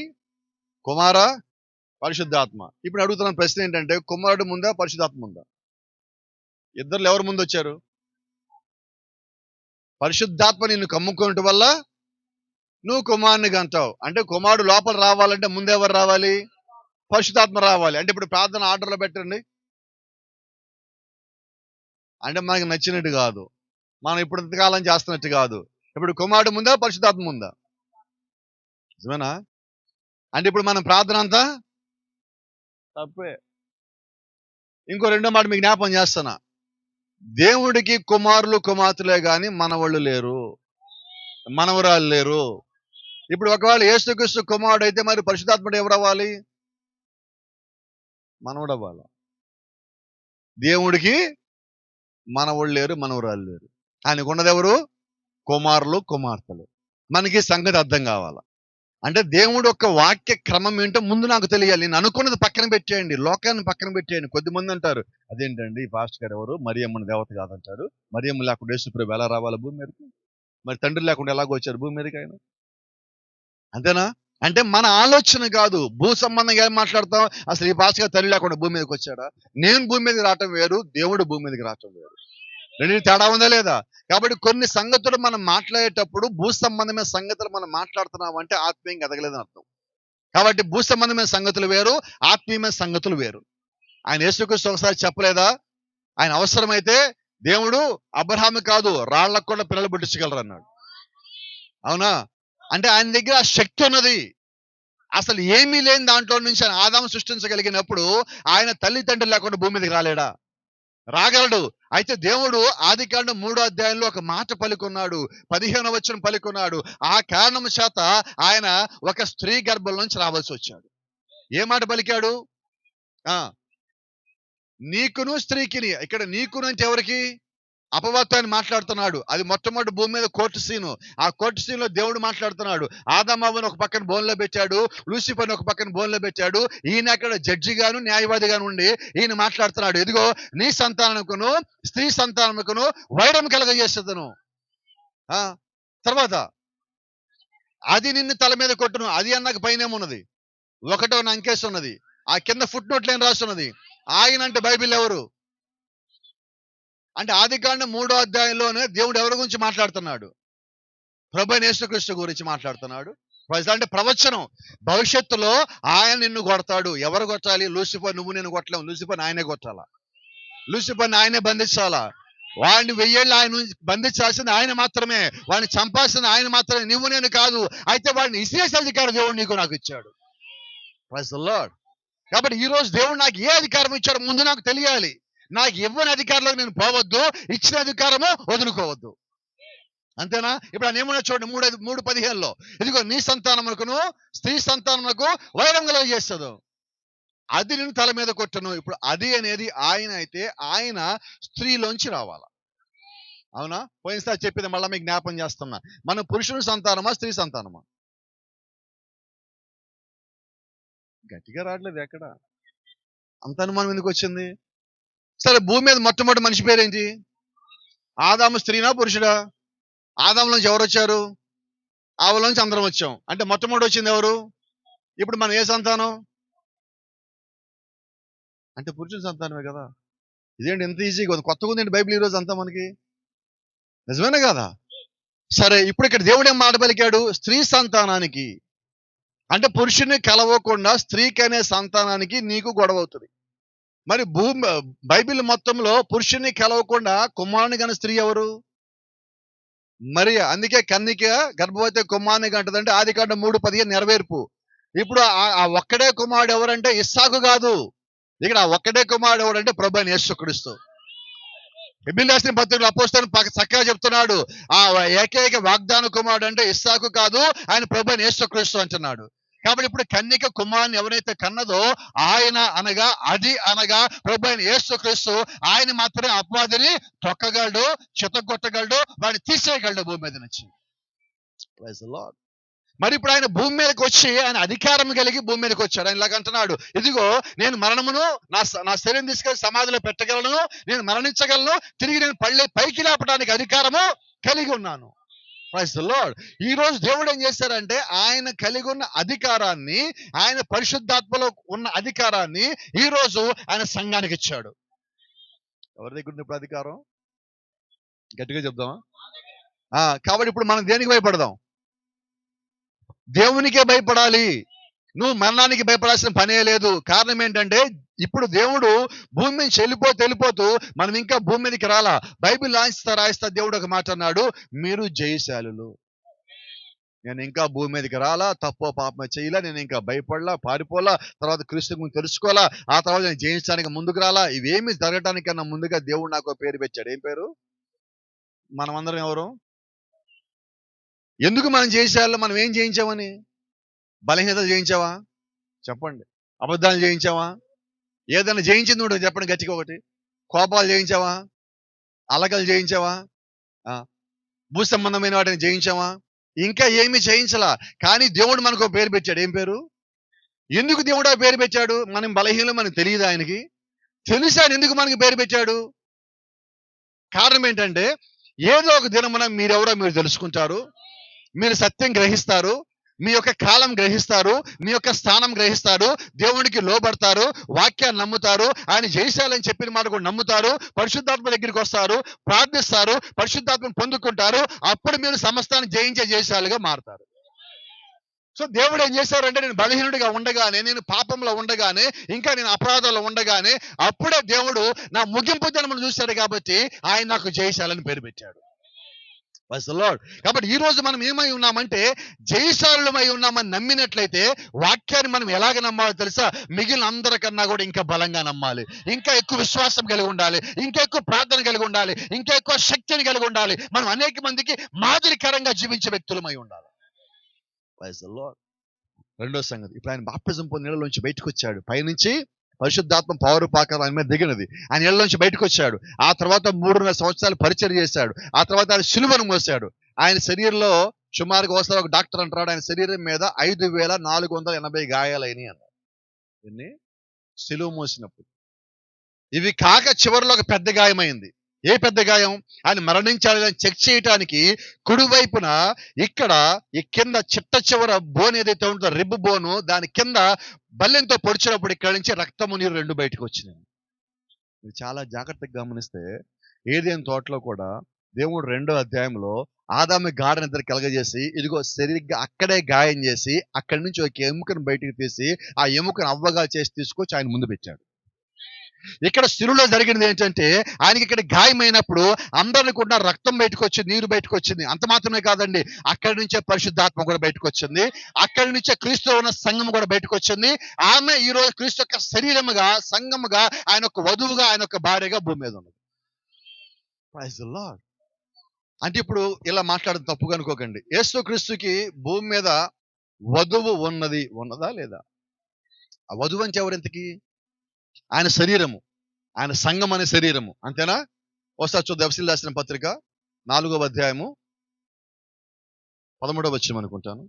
కుమార, పరిశుద్ధాత్మ. ఇప్పుడు అడుగుతున్న ప్రశ్న ఏంటంటే, కుమారుడు ముందా, పరిశుద్ధాత్మ ముందా? ఇద్దరు ఎవరు ముందు వచ్చారు? పరిశుద్ధాత్మ నిన్ను కమ్ముకోవటం వల్ల నువ్వు కుమారునిగా అంటావు. అంటే కుమారుడు లోపల రావాలంటే ముందెవరు రావాలి? పరిశుద్ధాత్మ రావాలి. అంటే ఇప్పుడు ప్రార్థన ఆర్డర్లో పెట్టండి. అంటే మనకి నచ్చినట్టు కాదు, మనం ఇప్పుడు ఇంతకాలం చేస్తున్నట్టు కాదు. ఇప్పుడు కుమారుడు ముందా, పరిశుద్ధాత్మ ముందా? నిజమేనా? అంటే ఇప్పుడు మనం ప్రార్థన అంతా తప్పే. ఇంకో రెండో మాట మీకు జ్ఞాపకం చేస్తున్నా, దేవుడికి కుమారులు కుమార్తెలే గాని మనవాళ్ళు లేరు, మనవరాలు లేరు. ఇప్పుడు ఒకవేళ యేసుక్రీస్తు కుమారుడు అయితే మరి పరిశుద్ధాత్ముడు ఎవరు అవ్వాలి? మనవడు అవ్వాలి. దేవుడికి మనవాళ్ళు లేరు, మనవరాలు లేరు. ఆయనకు ఉన్నది ఎవరు? కుమారులు కుమార్తెలు. మనకి సంగతి అర్థం కావాలా? అంటే దేవుడు యొక్క వాక్య క్రమం ఏంటో ముందు నాకు తెలియాలి. నేను అనుకున్నది పక్కన పెట్టేయండి, లోకాన్ని పక్కన పెట్టేయండి. కొద్దిమంది అంటారు, అదేంటండి పాస్టర్ గారు ఎవరు? మరియమ్మని దేవత కాదంటారు. మరియమ్మ లేకుండా యేసుప్రభు ఎలా రావాలి భూమి మీదకి? మరి తండ్రి లేకుండా ఎలాగో వచ్చారు భూమి మీదకి ఆయన? అంతేనా? అంటే మన ఆలోచన కాదు, భూ సంబంధంగా ఏం మాట్లాడతాం? అసలు ఈ పాస్టర్ గారు తల్లి లేకుండా భూమి మీదకి వచ్చాడా? నేను భూమి మీదకి రావటం వేరు, దేవుడు భూమి మీదకి రావటం వేరు. రెండు తేడా ఉందా లేదా? కాబట్టి కొన్ని సంగతులు మనం మాట్లాడేటప్పుడు భూ సంబంధమైన సంగతులు మనం మాట్లాడుతున్నాం అంటే ఆత్మీయంగా ఎదగలేదని అర్థం. కాబట్టి భూ సంబంధమైన సంగతులు వేరు, ఆత్మీయమైన సంగతులు వేరు. ఆయన యేసుక్రీస్తు ఒకసారి చెప్పలేదా, ఆయన అవసరమైతే దేవుడు అబ్రహాము కాదు రాళ్లకు కూడా పిల్లలు పుట్టించగలరు అన్నాడు. అవునా? అంటే ఆయన దగ్గర ఆ శక్తి ఉన్నది. అసలు ఏమీ లేని దాంట్లో నుంచి ఆయన ఆదాము సృష్టించగలిగినప్పుడు ఆయన తల్లిదండ్రులు లేకుండా భూమి మీదకి రాలేడా? రాగలడు. అయితే దేవుడు ఆదికాండం 3వ అధ్యాయంలో ఒక మాట పలుకున్నాడు. 15వ వచనం పలుకున్నాడు. ఆ కారణం చేత ఆయన ఒక స్త్రీ గర్భం నుంచి రావాల్సి వచ్చాడు. ఏ మాట పలికాడు? ఆ నీకును స్త్రీకిని. ఇక్కడ నీకును అంటే ఎవరికి? అపవాదితో ఆయన మాట్లాడుతున్నాడు. అది మొట్టమొదటి భూమి మీద కోర్టు సీను. ఆ కోర్టు సీన్‌లో దేవుడు మాట్లాడుతున్నాడు. ఆదామవ్వను ఒక పక్కన బోన్లో పెట్టాడు. లూసిఫర్‌ని ఒక పక్కన బోన్లో పెట్టాడు. ఈయన అక్కడ జడ్జిగాను, న్యాయవాదిగాను ఉండి ఈయన మాట్లాడుతున్నాడు. ఇదిగో నీ సంతానముకును, స్త్రీ సంతానముకును వైరం కలగజేసేదను. ఆ! తర్వాత అది నిన్ను తల మీద కొట్టును. అది అన్నాక పైనేమున్నది? ఒకటో అంకెస్ ఉన్నది. ఆ కింద ఫుట్ నోట్‌లో ఏం రాసున్నది? ఆయన అంటే బైబిల్ ఎవరు? అంటే ఆదికాండం 3వ అధ్యాయంలోనే దేవుడు ఎవరి గురించి మాట్లాడుతున్నాడు? ప్రభువైన యేసుక్రీస్తు గురించి మాట్లాడుతున్నాడు. అంటే ప్రవచనం. భవిష్యత్తులో ఆయన నిన్ను కొడతాడు. ఎవరు కొట్టాలి? లూసిఫర్. నువ్వు నేను కొట్టలేవు. లూసిఫర్‌ని ఆయనే కొట్టాలా. లూసిఫర్‌ని ఆయనే బంధించాలా. వాడిని 1000 ఏళ్ళు ఆయన బంధించాల్సింది ఆయన మాత్రమే. వాడిని చంపాల్సింది ఆయన మాత్రమే. నువ్వు నేను కాదు. అయితే వాడిని ఇసిరేసే అధికారం దేవుడు నీకు నాకు ఇచ్చాడు. Praise the lord. కాబట్టి ఈ రోజు దేవుడు నాకు ఏ అధికారం ఇచ్చాడో ముందు నాకు తెలియాలి. నాకు ఇవ్వని అధికారంలోకి నేను పోవద్దు. ఇచ్చిన అధికారము వదులుకోవద్దు. అంతేనా? ఇప్పుడు ఆయన ఏమన్నా చూడండి 3:15లో ఇదిగో నీ సంతానమునకును స్త్రీ సంతానమునకు వైరం కలుగజేస్తదు. అది నిన్ను తల మీద కొట్టును. ఇప్పుడు అది అనేది ఆయన అయితే ఆయన స్త్రీలోంచి రావాల. అవునా? పోయినసారి చెప్పింది మళ్ళీ మీకు జ్ఞాపం చేస్తున్నా. మనం పురుషుని సంతానమా, స్త్రీ సంతానమా? గట్టిగా రావట్లేదు ఎక్కడ. అంత అనుమానం ఎందుకు వచ్చింది? సరే, భూమి మీద మొట్టమొదటి మనిషి పేరేంటి? ఆదాము స్త్రీనా పురుషుడా? ఆదాములోంచి ఎవరు వచ్చారు? ఆవలోంచి అందరం వచ్చాం. అంటే మొట్టమొదటి వచ్చింది ఎవరు? ఇప్పుడు మనం ఏ సంతానం? అంటే పురుషుని సంతానమే కదా. ఇదేంటి ఎంత ఈజీగా ఉంది, కొత్తగా ఉందండి బైబిల్ ఈ రోజు అంతా మనకి. నిజమేనా కదా? సరే, ఇప్పుడు ఇక్కడ దేవుడు ఏం మాట పలికాడు? స్త్రీ సంతానానికి. అంటే పురుషుని కలవకుండా స్త్రీకి అనే సంతానానికి నీకు గొడవ అవుతుంది. మరి బైబిల్ మొత్తంలో పురుషుని కలవకుండా కుమారుని గన స్త్రీ ఎవరు? మరి అందుకే కన్నిక గర్భవతి కుమారుని కంటదంటే ఆదికాండం 3:15 నెరవేర్పు. ఇప్పుడు ఆ ఒక్కడే కుమారుడు ఎవరంటే ఇస్సాకు కాదు. ఇక్కడ ఆ ఒక్కడే కుమారుడు ఎవరంటే ప్రభువైన యేసుక్రీస్తు. హెబ్రీయులకు రాసిన పత్రికలో అపోస్తలుడు చక్కగా చెప్తున్నాడు. ఆ ఏకైక వాగ్దాన కుమారుడు అంటే ఇస్సాకు కాదు, ఆయన ప్రభువైన యేసుక్రీస్తు అంటున్నాడు. కాబట్టి ఇప్పుడు కన్యక కుమారుని ఎవరైతే కన్నదో ఆయన అనగా ప్రభువైన యేసుక్రీస్తు. ఆయన మాత్రమే అపవాదిని తొక్కగలడు, చితగొట్టగలడు, వాడిని తీసేయగలడు భూమి మీద నుంచి. Praise the lord. మరి ఇప్పుడు ఆయన భూమి మీదకి వచ్చి ఆయన అధికారం కలిగి భూమి మీదకి వచ్చాడు. ఆయన ఇలాగ అంటున్నాడు, ఇదిగో నేను మరణమును నా శరీరం తీసుకెళ్లి సమాధిలో పెట్టగలను, నేను మరణించగలను, తిరిగి నేను పైకి లేపడానికి అధికారము కలిగి ఉన్నాను. Praise the lord. ఈ రోజు దేవుడు ఏం చేశారంటే ఆయన కలిగి ఉన్న అధికారాన్ని, ఆయన పరిశుద్ధాత్మలో ఉన్న అధికారాన్ని ఈ రోజు ఆయన సంఘానికి ఇచ్చాడు. ఎవరి దగ్గర ఉంది ఇప్పుడు అధికారం? గట్టిగా చెప్దామా? కాబట్టి ఇప్పుడు మనం దేనికి భయపడదాం? దేవునికే భయపడాలి. నువ్వు మరణానికి భయపడాల్సిన పనే లేదు. కారణం ఏంటంటే ఇప్పుడు దేవుడు భూమి నుంచి వెళ్ళిపోతూ మనం ఇంకా భూమి మీదకి రాలా. బైబిల్ రాయిస్తా దేవుడు ఒక మాట అన్నాడు, మీరు జయశాలులు. నేను ఇంకా భూమి మీదకి రాలా, తప్పో పాపమో చేయలా, నేను ఇంకా భయపడలా, పారిపోలా, తర్వాత క్రీస్తు గురించి తెలుసుకోవాలా, ఆ తర్వాత నేను జయించడానికి ముందుకు రాలా. ఇవేమి జరగటానికన్నా ముందుగా దేవుడు నాకు పేరు పెట్టాడు. ఏం పేరు? మనమందరం ఎవరు? ఎందుకు మనం జయించాలి? మనం ఏం జయించామని? బలహీనత జయించావా? చెప్పండి. అబద్ధాలు జయించావా? ఏదైనా జయించింది నువ్వు చెప్పండి గట్టిగా ఒకటి. కోపాలు జయించావా? అలకలు జయించావా? భూ సంబంధమైన వాటిని జయించావా? ఇంకా ఏమి జయించలా. కానీ దేవుడు మనకు పేరు పెట్టాడు. ఏం పేరు? ఎందుకు దేవుడు ఆ పేరు పెట్టాడు? మనం బలహీనం మనకు తెలియదు. ఆయనకి తెలిసాడు ఎందుకు మనకి పేరు పెట్టాడు. కారణం ఏంటంటే ఏదో ఒక దినమున మీరెవరో మీరు తెలుసుకుంటారు, మీరు సత్యం గ్రహిస్తారు, మీ యొక్క కాలం గ్రహిస్తారు, మీ యొక్క స్థానం గ్రహిస్తారు, దేవునికి లోబడతారు, వాక్యాన్ని నమ్ముతారు, ఆయన జయశాలని చెప్పిన మాట కూడా నమ్ముతారు, పరిశుద్ధాత్మ దగ్గరికి వస్తారు, ప్రార్థిస్తారు, పరిశుద్ధాత్మను పొందుకుంటారు. అప్పుడు మీరు సమస్తాన్ని జయించే జయశాలుగా మారుతారు. సో దేవుడు ఏం చేశారంటే నేను బలహీనుడిగా ఉండగానే, నేను పాపంలో ఉండగానే, ఇంకా నేను అపరాధంలో ఉండగానే అప్పుడే దేవుడు నా ముగింపు జన్మను చూశాడు. కాబట్టి ఆయన నాకు జయశాలని పేరు పెట్టాడు. Praise the lord. కాబట్టి ఈ రోజు మనం ఏమై ఉన్నామంటే జయశాలుమై ఉన్నామని నమ్మినట్లయితే వాక్యాన్ని మనం ఎలాగ నమ్మాలో తెలుసా? మిగిలిన అందరికన్నా కూడా ఇంకా బలంగా నమ్మాలి, ఇంకా ఎక్కువ విశ్వాసం కలిగి ఉండాలి, ఇంకా ఎక్కువ ప్రార్థన కలిగి ఉండాలి, ఇంకా ఎక్కువ శక్తిని కలిగి ఉండాలి. మనం అనేక మందికి మాదిరికరంగా జీవించే వ్యక్తులమై ఉండాలి. Praise the lord. రెండో సంగతి, ఇప్పుడు ఆయన బాప్తిజం పొంది నీళ్ళలోంచి బయటకు వచ్చాడు. పైనుంచి పరిశుద్ధాత్మ పవరు పాకాలు ఆయన మీద దిగినది. ఆయన నీళ్ళలోంచి బయటకు వచ్చాడు. ఆ తర్వాత 3.5 సంవత్సరాలు పరిచయం చేశాడు. ఆ తర్వాత ఆయన సిలువను మోసాడు. ఆయన శరీరంలో సుమారుగా ఒకసారి ఒక డాక్టర్ అంటాడు, ఆయన శరీరం మీద 5,480 గాయాలైనవి అన్నాడు. ఎన్ని? సిలువ మోసినప్పుడు. ఇవి కాక చివరిలో ఒక పెద్ద గాయమైంది. ఏ పెద్ద గాయం? ఆయన మరణించాలని చెక్ చేయటానికి కుడివైపున ఇక్కడ ఈ కింద చిట్ట చివర బోన్ ఏదైతే ఉంటుందో రిబ్ బోను, దాని కింద బల్లెంతో పొడిచినప్పుడు ఇక్కడ నుంచి రక్తము నీరు రెండు బయటకు వచ్చినాయి. మీరు చాలా జాగ్రత్తగా గమనిస్తే ఏదైనా తోటలో కూడా దేవుడు 2వ అధ్యాయంలో ఆదాము గాఢ నిద్ర కలగజేసి ఇదిగో సరిగ్గా అక్కడే గాయం చేసి అక్కడి నుంచి ఒక ఎముకను బయటికి తీసి ఆ ఎముకను అవ్వగా చేసి తీసుకొచ్చి ఆయన ముందు పెట్టాడు. ఇక్కడ సిలువలో జరిగినది ఏంటంటే ఆయనకి ఇక్కడ గాయమైనప్పుడు అందరిని కూడా రక్తం బయటకు వచ్చింది, నీరు బయటకు వచ్చింది. అంత మాత్రమే కాదండి, అక్కడి నుంచే పరిశుద్ధాత్మ కూడా బయటకు వచ్చింది. అక్కడి నుంచే క్రీస్తు ఉన్న సంఘం కూడా బయటకు వచ్చింది. ఆమె ఈ రోజు క్రీస్తు యొక్క శరీరముగా, సంఘముగా, ఆయన ఒక వధువుగా, ఆయన ఒక భార్యగా భూమి మీద ఉన్నది. Praise the lord. అంటే ఇప్పుడు ఇలా మాట్లాడడం తప్పుగా అనుకోకండి. యేసు క్రీస్తుకి భూమి మీద వధువు ఉన్నదా లేదా? ఆ వధువు అంటే ఎవరింతకి? ఆయన శరీరము, ఆయన సంఘం అనే శరీరము, అంతేనా? ఒకసారి చూద్దాం. ఎఫెసీయులకు రాసిన పత్రిక 4వ అధ్యాయము 13వ వచనం అనుకుంటాను.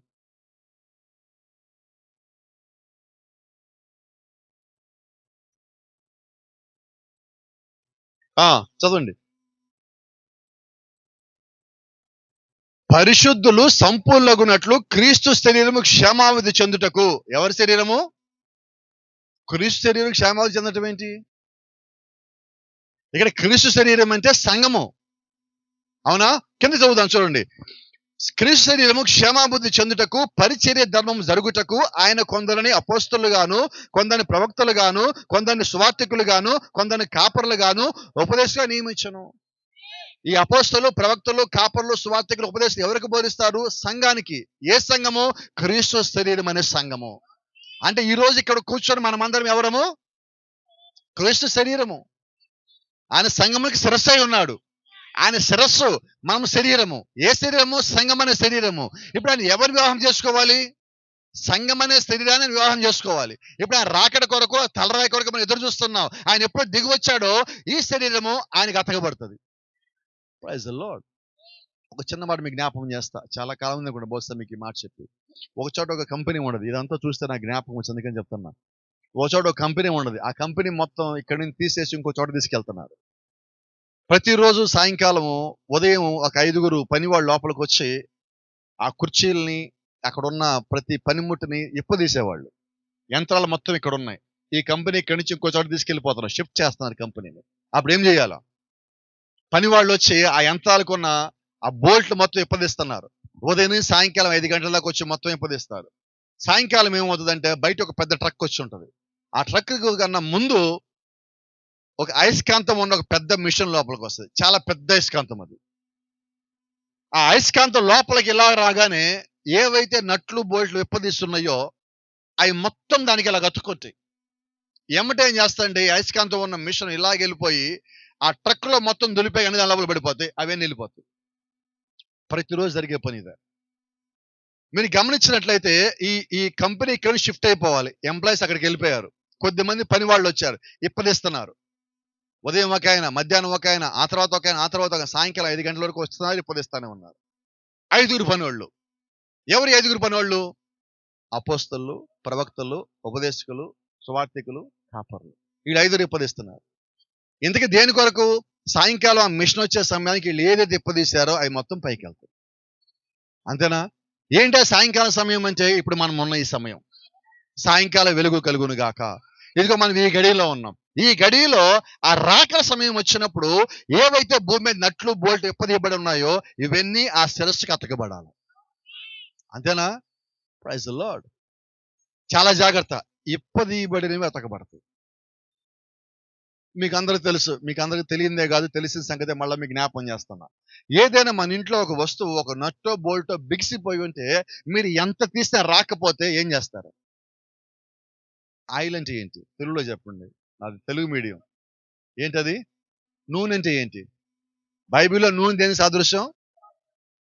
చదవండి. పరిశుద్ధులు సంపూర్ణగునట్లు క్రీస్తు శరీరము క్షేమావధి చెందుటకు. ఎవరి శరీరము? క్రీస్తు శరీరం క్షేమావధి చెందటం ఏంటి? ఇక్కడ క్రీస్తు శరీరం అంటే సంఘము, అవునా? కింద చదువుదాం చూడండి. క్రీస్తు శరీరము క్షేమాభివృద్ధి చెందుటకు పరిచర్య ధర్మం జరుగుటకు ఆయన కొందరిని అపోస్తలుగాను, కొందరిని ప్రవక్తలుగాను, కొందరిని సువార్తికులుగాను, కొందరిని కాపరులుగాను ఉపదేశంగా నియమించను. ఈ అపోస్తలు, ప్రవక్తలు, కాపరులు, సువార్తికులు ఉపదేశం ఎవరికి బోధిస్తారు? సంఘానికి. ఏ సంఘము? క్రీస్తు శరీరం అనే సంఘము. అంటే ఈ రోజు ఇక్కడ కూర్చొని మనమందరం ఎవరము? క్రీస్తు శరీరము. ఆయన సంఘమునికి శిరస్సు అయి ఉన్నాడు. ఆయన శిరస్సు, మనం శరీరము. ఏ శరీరము? సంఘం అనే శరీరము. ఇప్పుడు ఆయన ఎవరు వివాహం చేసుకోవాలి? సంఘం అనే శరీరాన్ని వివాహం చేసుకోవాలి. ఇప్పుడు ఆయన రాకడ కొరకు, తలరాయి కొరకు మనం ఎదురు చూస్తున్నాం. ఆయన ఎప్పుడు దిగి వచ్చాడో ఈ శరీరము ఆయనకు అతకబడుతుంది. Praise the lord. ఒక చిన్న మాట మీకు జ్ఞాపకం చేస్తా. చాలా కాలం ఉంది కూడా బహుశా మీకు ఈ మాట చెప్పి. ఒక చోట ఒక కంపెనీ ఉండదు. ఇదంతా చూస్తే నాకు జ్ఞాపకం వచ్చింది, అందుకని చెప్తున్నా. ఒక చోట ఒక కంపెనీ ఉండదు. ఆ కంపెనీ మొత్తం ఇక్కడి నుంచి తీసేసి ఇంకో చోట తీసుకెళ్తున్నారు. ప్రతిరోజు సాయంకాలము ఉదయం ఒక 5గురు పని వాళ్ళు లోపలికి వచ్చి ఆ కుర్చీలని, అక్కడున్న ప్రతి పనిముట్టుని ఇప్పదీసేవాళ్ళు. యంత్రాలు మొత్తం ఇక్కడ ఉన్నాయి. ఈ కంపెనీ ఇక్కడి నుంచి ఇంకో చోట తీసుకెళ్ళిపోతున్నారు, షిఫ్ట్ చేస్తున్నారు కంపెనీని. అప్పుడు ఏం చేయాలా? పని వాళ్ళు వచ్చి ఆ యంత్రాలకున్న ఆ బోల్ట్లు మొత్తం ఇప్పదీస్తున్నారు. ఉదయం నుంచి సాయంకాలం 5 గంటల దాకా వచ్చి మొత్తం ఇప్పదీస్తారు. సాయంకాలం ఏమవుతుందంటే బయట ఒక పెద్ద ట్రక్ వచ్చి ఉంటుంది. ఆ ట్రక్ కన్నా ముందు ఒక అయస్కాంతం ఉన్న ఒక పెద్ద మిషన్ లోపలికి వస్తుంది. చాలా పెద్ద అయస్కాంతం అది. ఆ అయస్కాంతం లోపలికి ఇలా రాగానే ఏవైతే నట్లు బోల్ట్లు విప్పదీస్తున్నాయో అవి మొత్తం దానికి ఇలా గతుక్కొట్టాయి. ఏమంటే ఏం చేస్తాండి, అయస్కాంతం ఉన్న మిషన్ ఇలాగెళ్ళిపోయి ఆ ట్రక్ లో మొత్తం దులిపోయి అన్ని లోపల పడిపోతాయి, అవన్నీ వెళ్ళిపోతాయి. ప్రతిరోజు జరిగే పని ఇదే. మీరు గమనించినట్లయితే ఈ కంపెనీ ఇక్కడ షిఫ్ట్ అయిపోవాలి. ఎంప్లాయీస్ అక్కడికి వెళ్ళిపోయారు. కొద్దిమంది పని వాళ్ళు వచ్చారు, ఇప్పదిస్తున్నారు. ఉదయం ఒక ఆయన, మధ్యాహ్నం ఒక ఆయన, ఆ తర్వాత ఒక ఆయన, ఆ తర్వాత ఒక సాయంకాలం 5 గంటల వరకు వస్తున్నారు, ఇప్పదిస్తానే ఉన్నారు. 5గురు పనివాళ్ళు. ఎవరు 5గురు పనివాళ్ళు? అపోస్తలు, ప్రవక్తలు, ఉపదేశకులు, సువార్తికులు, కాపరులు. వీళ్ళు 5గురు ఇప్పదిస్తున్నారు. ఇంతకీ దేని కొరకు? సాయంకాలం ఆ మిషన్ వచ్చే సమయానికి వీళ్ళు ఏదైతే ఇప్పదీశారో అవి మొత్తం పైకి వెళ్తాయి. అంతేనా? ఏంటో సాయంకాలం సమయం అంటే ఇప్పుడు మనం ఉన్న ఈ సమయం. సాయంకాలం వెలుగు కలుగును గాక. ఇదిగో మనం ఈ గడిలో ఉన్నాం. ఈ గడిలో ఆ రాకడ సమయం వచ్చినప్పుడు ఏవైతే భూమి మీద నట్లు బోల్ట్ ఇప్పదీయబడి ఉన్నాయో ఇవన్నీ ఆ శిరస్సుకి అతకబడాలి. అంతేనా? Praise the lord. చాలా జాగ్రత్త. ఇప్పదీయబడినవి అతకబడతాయి. మీకు అందరికి తెలుసు, మీకు అందరికి తెలియందే కాదు, తెలిసిన సంగతే మళ్ళీ మీకు జ్ఞాపం చేస్తున్నా. ఏదైనా మన ఇంట్లో ఒక వస్తువు, ఒక నట్టో బోల్టో బిగిసిపోయి ఉంటే మీరు ఎంత తీసినా రాకపోతే ఏం చేస్తారు? ఆయిల్ అంటే ఏంటి తెలుగులో చెప్పండి, నాది తెలుగు మీడియం. ఏంటది? నూనె అంటే ఏంటి? బైబిల్లో నూనె దేని సాదృశ్యం?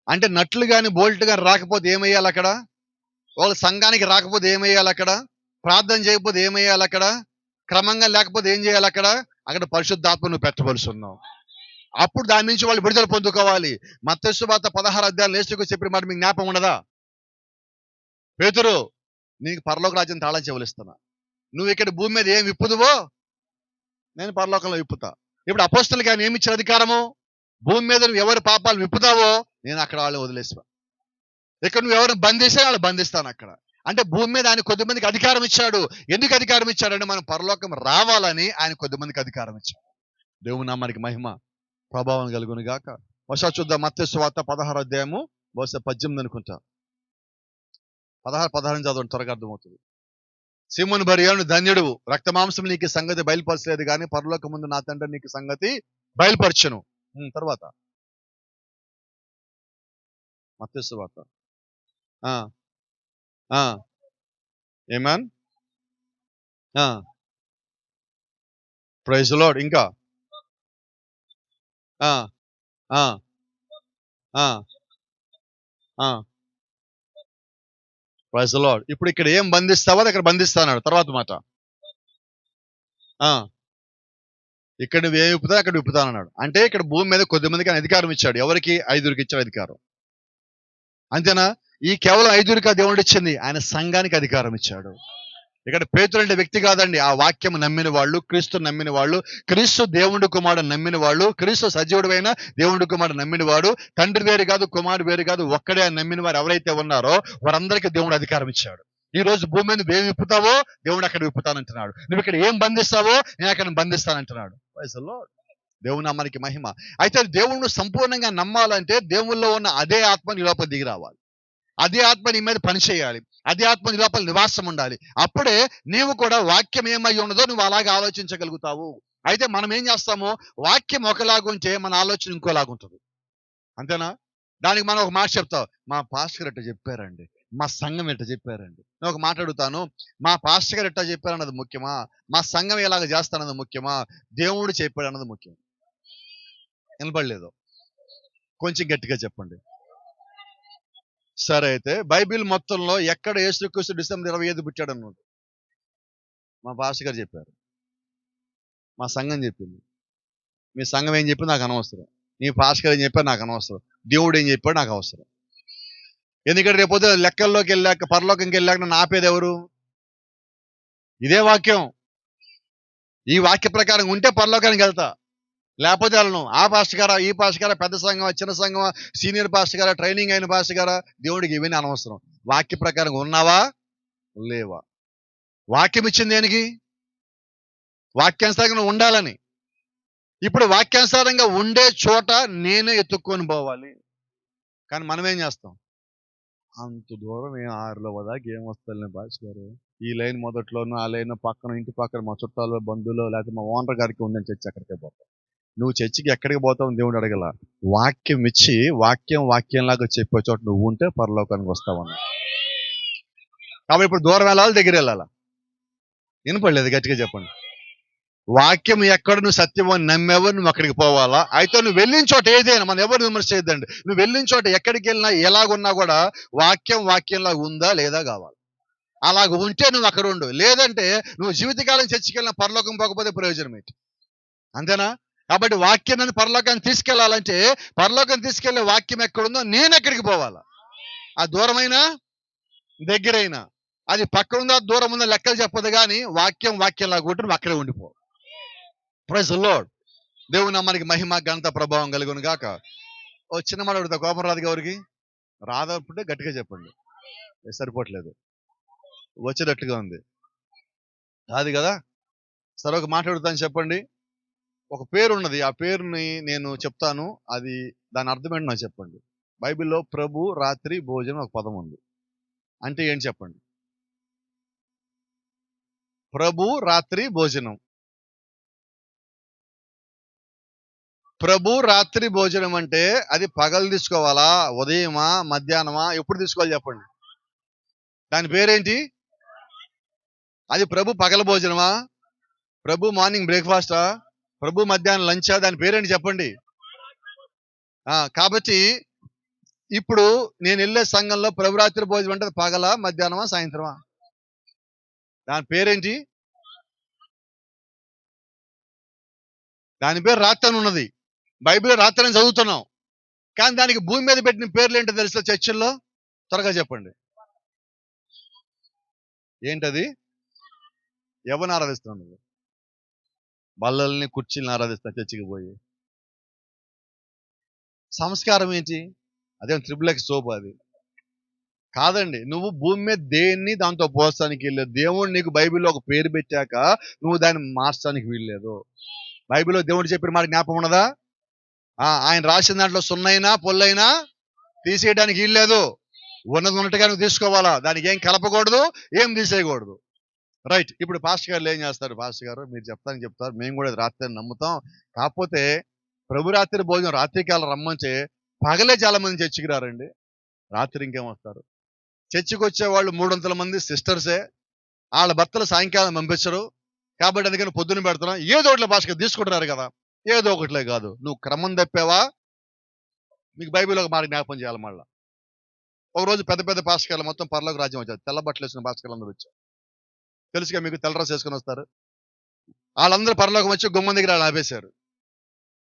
అంటే నట్లు కానీ బోల్ట్ కానీ రాకపోతే ఏమయ్యాలి అక్కడ? వాళ్ళ సంఘానికి రాకపోతే ఏమయ్యాలి అక్కడ? ప్రార్థన చేయకపోతే ఏమయ్యాలి అక్కడ? క్రమంగా లేకపోతే ఏం చేయాలి అక్కడ? అక్కడ పరిశుద్ధాత్మ నువ్వు పెట్టవలసి ఉన్నావు. అప్పుడు దాని నుంచి వాళ్ళు విడుదల పొందుకోవాలి. మత్తయి సువార్త 16 అధ్యాయం యేసుక్రీస్తు చెప్పిన మాట మీకు జ్ఞాపకం ఉండదా? పేతురు, నీకు పరలోక రాజ్యం తాళం చెవులు ఇస్తున్నా, నువ్వు ఇక్కడ భూమి మీద ఏం విప్పుదువో నేను పరలోకంలో విప్పుతా. ఇప్పుడు అపోస్తలుకి ఆయన ఏమి ఇచ్చిన అధికారము? భూమి మీద నువ్వు ఎవరి పాపాలు విప్పుతావో నేను అక్కడ వాళ్ళని వదిలేస్తా. ఇక్కడ నువ్వు ఎవరిని బంధిస్తే వాళ్ళు బంధిస్తాను అక్కడ. అంటే భూమి మీద ఆయన కొద్దిమందికి అధికారం ఇచ్చాడు. ఎందుకు అధికారం ఇచ్చాడంటే మనం పరలోకం రావాలని ఆయన కొద్దిమందికి అధికారం ఇచ్చాడు. దేవుని నామానికి మహిమ ప్రభావం కలుగును గాక. ఒకసారి చూద్దాం మత్తయి సువార్త 16 అధ్యాయము బహుశా 18 అనుకుంటా. 16 చదవండి, త్వరగా అర్థమవుతుంది. సీమోను బరియను ధన్యుడు, రక్త మాంసం నీకు ఈ సంగతి బయలుపరచలేదు కానీ పరలోకం ముందు నా తండ్రి నీకు సంగతి బయలుపరచును. తర్వాత మత్తయి సువార్త ఏమన్ ప్రైజ్ లార్డ్. ఇంకా ప్రైజ్ లార్డ్. ఇప్పుడు ఇక్కడ ఏం బంధిస్తావో అక్కడ బంధిస్తాడు. తర్వాత మాట, ఇక్కడ నువ్వు ఏం విప్పుతావు అక్కడ విప్పుతానన్నాడు. అంటే ఇక్కడ భూమి మీద కొద్దిమందికి ఆయన అధికారం ఇచ్చాడు. ఎవరికి? 5కి ఇచ్చాడు అధికారం. అంతేనా? ఈ కేవలం 5కి దేవుడు ఇచ్చింది, ఆయన సంఘానికి అధికారం ఇచ్చాడు. ఇక్కడ పేతురు అంటే వ్యక్తి కాదండి, ఆ వాక్యం నమ్మిన వాళ్ళు, క్రీస్తు నమ్మిన వాళ్ళు, క్రీస్తు దేవుడి కుమారుడు నమ్మిన వాళ్ళు, క్రీస్తు సజీవుడైన దేవుడి కుమారుడు నమ్మిన వాడు, తండ్రి వేరు కాదు కుమారుడు వేరు కాదు ఒక్కడే నమ్మిన వారు ఎవరైతే ఉన్నారో వారందరికీ దేవుడు అధికారం ఇచ్చాడు. ఈ రోజు భూమి మీద నువ్వేం విప్పుతావో దేవుడు అక్కడ విప్పుతానంటున్నాడు. నువ్వు ఇక్కడ ఏం బంధిస్తావో నేను అక్కడ బంధిస్తానంటున్నాడు. దేవుని నామానికి మహిమ. అయితే దేవుణ్ణి సంపూర్ణంగా నమ్మాలంటే దేవుల్లో ఉన్న అదే ఆత్మ నీ లోపల దిగి రావాలి. అదే ఆత్మ నీ మీద పని చేయాలి. అదే ఆత్మ నీ లోపల నివాసం ఉండాలి. అప్పుడే నీవు కూడా వాక్యం ఏమై ఉన్నదో నువ్వు అలాగే ఆలోచించగలుగుతావు. అయితే మనం ఏం చేస్తాము? వాక్యం ఒకలాగుంటే మన ఆలోచన ఇంకోలాగుంటుంది. అంతేనా? దానికి మనం ఒక మాట చెప్తాం, మా పాస్టర్ గారు ఎట్ట చెప్పారండి, మా సంఘం ఎట్ట చెప్పారండి. నేను ఒక మాట అడుగుతాను, మా పాస్టర్ గారు ఎట్ట చెప్పారన్నది ముఖ్యమా, మా సంఘం ఎలాగ చేస్తానన్నది ముఖ్యమా, దేవుడు చెప్పాడు అన్నది ముఖ్యం? వినపడలేదు, కొంచెం గట్టిగా చెప్పండి. సరే, అయితే బైబిల్ మొత్తంలో ఎక్కడ యేసుక్రీస్తు డిసెంబర్ 25 పుట్టాడు అన్నాడు? మా పాస్టర్ గారు చెప్పారు, మా సంఘం చెప్పింది. మీ సంఘం ఏం చెప్పింది నాకు అనవసరం, నీ పాస్టర్ గారు ఏం చెప్పారు నాకు అనవసరం, దేవుడు ఏం చెప్పాడు నాకు అవసరం. ఎందుకంటే రేపొద్దు లెక్కల్లోకి వెళ్ళాక, పరలోకంకి వెళ్ళాక నన్ను ఆపేది ఎవరు? ఇదే వాక్యం. ఈ వాక్య ప్రకారం ఉంటే పరలోకానికి వెళ్తా, లేకపోతే వెళ్ళను. ఆ పాస్టర్ గారా, ఈ పాస్టర్ గారా, పెద్ద సంఘమా, చిన్న సంఘమా, సీనియర్ పాస్టర్ గారా, ట్రైనింగ్ అయిన పాస్టర్ గారా, దేవుడికి ఇవన్నీ అనవసరం. వాక్య ప్రకారం ఉన్నావా లేవా? వాక్యం ఇచ్చింది దేనికి? వాక్యానుసారంగా ఉండాలని. ఇప్పుడు వాక్యానుసారంగా ఉండే చోట నేనే ఎత్తుక్కొని పోవాలి. కానీ మనం ఏం చేస్తాం? అంత దూరం 6లో దాకా ఏం వస్తాయి పాస్టర్ గారు, ఈ లైన్ మొదట్లోనూ ఆ లైన్ పక్కన, ఇంటి పక్కన మా చుట్టాలు బంధువులు లేకపోతే మా ఓనర్ గారికి ఉందని చర్చి అక్కడికే పోతాం. నువ్వు చర్చికి ఎక్కడికి పోతావు దేవుడు అడగల. వాక్యం ఇచ్చి వాక్యంలాగా చెప్పే చోట నువ్వు ఉంటే పరలోకానికి వస్తావన్న. కాబట్టి ఇప్పుడు దూరం వెళ్ళాలి, దగ్గర వెళ్ళాలా? వినపడలేదు, గట్టిగా చెప్పండి. వాక్యం ఎక్కడ నువ్వు సత్యం అని నమ్మేవో నువ్వు అక్కడికి పోవాలా. అయితే నువ్వు వెళ్ళిన చోట ఏదైనా, మనం ఎవరు విమర్శ చేయొద్దండి, నువ్వు వెళ్ళిన చోట ఎక్కడికి వెళ్ళినా ఎలాగున్నా కూడా వాక్యంలా ఉందా లేదా కావాలి. అలాగ ఉంటే నువ్వు అక్కడ ఉండు. లేదంటే నువ్వు జీవితకాలం చర్చికి వెళ్ళిన పరలోకం పోకపోతే ప్రయోజనం ఏంటి? అంతేనా? కాబట్టి వాక్యం నన్ను పరలోకాన్ని తీసుకెళ్లాలంటే పరలోకం తీసుకెళ్లే వాక్యం ఎక్కడుందో నేను ఎక్కడికి పోవాలా? ఆ దూరమైనా దగ్గరైనా, అది పక్కన ఉందా దూరం ఉందా లెక్కలు చెప్పదు, కానీ వాక్యంలాగా ఉంటే నువ్వు అక్కడే ఉండిపో. Praise the lord. దేవుని నామానికి మహిమ ఘనత ప్రభావం కలుగును గాక. ఓ చిన్న మాట అడుగుతా, కోపం రాదు ఎవరికి? రాదప్పుడే గట్టిగా చెప్పండి, సరిపోవట్లేదు, వచ్చేటట్టుగా ఉంది కాదు కదా. సరే, ఒక మాట అడుగుతాను, చెప్పండి. ఒక పేరు ఉన్నది, ఆ పేరుని నేను చెప్తాను, అది దాని అర్థం ఏంటి నాకు చెప్పండి. బైబిల్లో ప్రభు రాత్రి భోజనం ఒక పదం ఉంది, అంటే ఏంటి చెప్పండి? ప్రభు రాత్రి భోజనం ప్రభు రాత్రి భోజనం అంటే అది పగలు తీసుకోవాలా, ఉదయమా, మధ్యాహ్నమా, ఎప్పుడు తీసుకోవాలి చెప్పండి? దాని పేరేంటి? అది ప్రభు పగల భోజనమా? ప్రభు మార్నింగ్ బ్రేక్ఫాస్టా? ప్రభు మధ్యాహ్నం లంచా? దాని పేరేంటి చెప్పండి? కాబట్టి ఇప్పుడు నేను వెళ్ళే సంఘంలో ప్రభు రాత్రి భోజనం అంటే పగలా, మధ్యాహ్నమా, సాయంత్రమా? దాని పేరేంటి? దాని పేరు రాత్రి అని ఉన్నది. బైబిల్ రాత్రి అని చదువుతున్నాం. కానీ దానికి భూమి మీద పెట్టిన పేర్లు ఏంటో తెలుసా చర్చిల్లో? త్వరగా చెప్పండి. ఏంటది? ఎవరిని ఆరాధిస్తున్నావు నువ్వు? బల్లల్ని, కుర్చీలను ఆరాధిస్తా చర్చికి పోయి. సంస్కారం ఏంటి? అదేం త్రిబుల్ సోపు అది కాదండి. నువ్వు భూమి మీద దేన్ని దాంతో పోల్చడానికి వీల్లేదు. దేవుడు నీకు బైబిల్లో ఒక పేరు పెట్టాక నువ్వు దాన్ని మార్చడానికి వీల్లేదు. బైబిల్లో దేవుడు చెప్పిన మాట జ్ఞాపకం ఉన్నదా? ఆయన రాసిన దాంట్లో సున్నైనా పొల్లైనా తీసేయడానికి వీల్లేదు. ఉన్నది ఉన్నట్టుగా నువ్వు తీసుకోవాలా. దానికి ఏం కలపకూడదు, ఏం తీసేయకూడదు. రైట్. ఇప్పుడు పాస్టర్ గారు ఏం చేస్తారు? పాస్టర్ గారు మీరు చెప్తారు, మేము కూడా రాత్రి నమ్ముతాం. కాకపోతే ప్రభు రాత్రి భోజనం రాత్రికాలం రమ్మంటే పగలే చాలా మంది చర్చికి రారండి. రాత్రి ఇంకేం వస్తారు? చర్చికి వచ్చే వాళ్ళు 300 మంది సిస్టర్సే. వాళ్ళ భర్తలు సాయంకాలం పంపించరు. కాబట్టి అందుకని పొద్దున్న పెడుతున్నాం. ఏదో ఒకటి భాషగా తీసుకుంటున్నారు కదా. ఏదో ఒకటిలే కాదు. నువ్వు క్రమం తప్పావా? మీకు బైబిల్ ఒక మాట జ్ఞాపకం చేయాలి. మళ్ళీ ఒకరోజు పెద్ద పెద్ద పాస్టర్లు మొత్తం పరలోక రాజ్యం వచ్చారు. తెల్ల బట్టలు వేసిన పాస్టర్లు అందరూ వచ్చారు. తెలుసుగా మీకు, తెల్ల డ్రెస్ వేసుకొని వస్తారు. వాళ్ళందరూ పరలోకం వచ్చి గుమ్మం దగ్గర వాళ్ళు ఆపేశారు.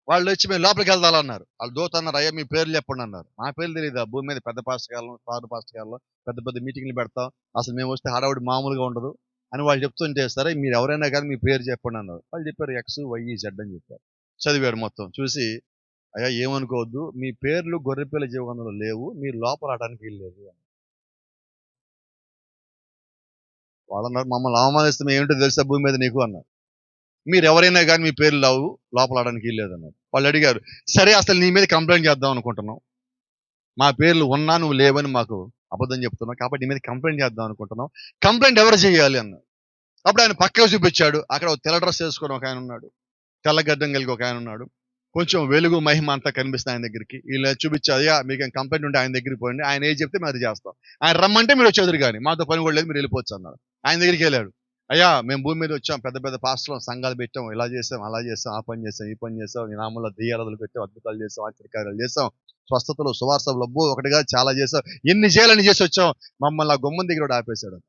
వాళ్ళు వచ్చి మేము లోపలికి వెళ్దాలన్నారు. వాళ్ళు దూత అన్నారు, అయ్యా మీ పేర్లు చెప్పండి అన్నారు. మా పేర్లు తెలియదు. భూమి మీద పెద్ద పాస్టర్లు, సారు పాస్టర్లు పెద్ద పెద్ద మీటింగ్లు పెడతాం, అసలు మేము వస్తే హడావుడి మామూలుగా ఉండదు అని వాళ్ళు చెప్తుంటే, సరే మీరు ఎవరైనా కానీ మీ పేరు చెప్పండి అన్నారు. వాళ్ళు చెప్పారు XYZ అని చెప్పారు. చదివాడు మొత్తం. చూసి, అయ్యా ఏమనుకోవద్దు, మీ పేర్లు గొర్రెపిల్ల జీవగంధంలో లేవు, మీరు లోపల రావడానికి వీల్లేదు. వాళ్ళు అన్నారు, మమ్మల్ని అవమానిస్తే ఏమిటో తెలుసా భూమి మీద నీకు అన్నారు. మీరు ఎవరైనా కానీ మీ పేర్లు లేవు, లోపల రావడానికి వీల్లేదు అన్నారు. వాళ్ళు అడిగారు, సరే అసలు నీ మీద కంప్లైంట్ చేద్దాం అనుకుంటున్నాం, మా పేర్లు ఉన్నా నువ్వు లేవని మాకు అబద్ధం చెప్తున్నావు, కాబట్టి నీ మీద కంప్లైంట్ చేద్దాం అనుకుంటున్నాం, కంప్లైంట్ ఎవరు చేయాలి అన్నారు. అప్పుడు ఆయన పక్కకు చూపించాడు. అక్కడ ఒక తెల్ల డ్రెస్ వేసుకొని ఒక ఆయన ఉన్నాడు, తెల్లగడ్డం కలిగి ఒక ఆయన ఉన్నాడు. కొంచెం వెలుగు మహిమ అంతా కనిపిస్తుంది ఆయన దగ్గరికి. వీళ్ళు చూపించి, అయ్యా మీకు కంప్లైంట్ ఉంటే ఆయన దగ్గరికి పోయింది, ఆయన ఏం చెప్తే మేము అది చేస్తాం, ఆయన రమ్మంటే మీరు వచ్చేదురు కానీ మాతో పని కూడా లేదు, మీరు వెళ్ళిపోవచ్చు అన్నారు. ఆయన దగ్గరికి వెళ్ళాడు. అయ్యా మేము భూమి మీద వచ్చాం, పెద్ద పెద్ద పాస్టర్లు సంఘాలు పెట్టాం, ఇలా చేసాం, అలా చేసాం, ఆ పని చేసాం, ఈ పని చేసాం, ఈ నామంలో దెయ్యారాధనలు పెట్టాం, అద్భుతాలు చేసాం, ఆశ్చర్యకార్యాలు చేసాం, స్వస్థతలు, సువార్తలు ఒకటిగా చాలా చేసాం, ఎన్ని చేయాలని చేసి వచ్చాం, మమ్మల్ని ఆ గుమ్మం దగ్గర ఆపేశాడు.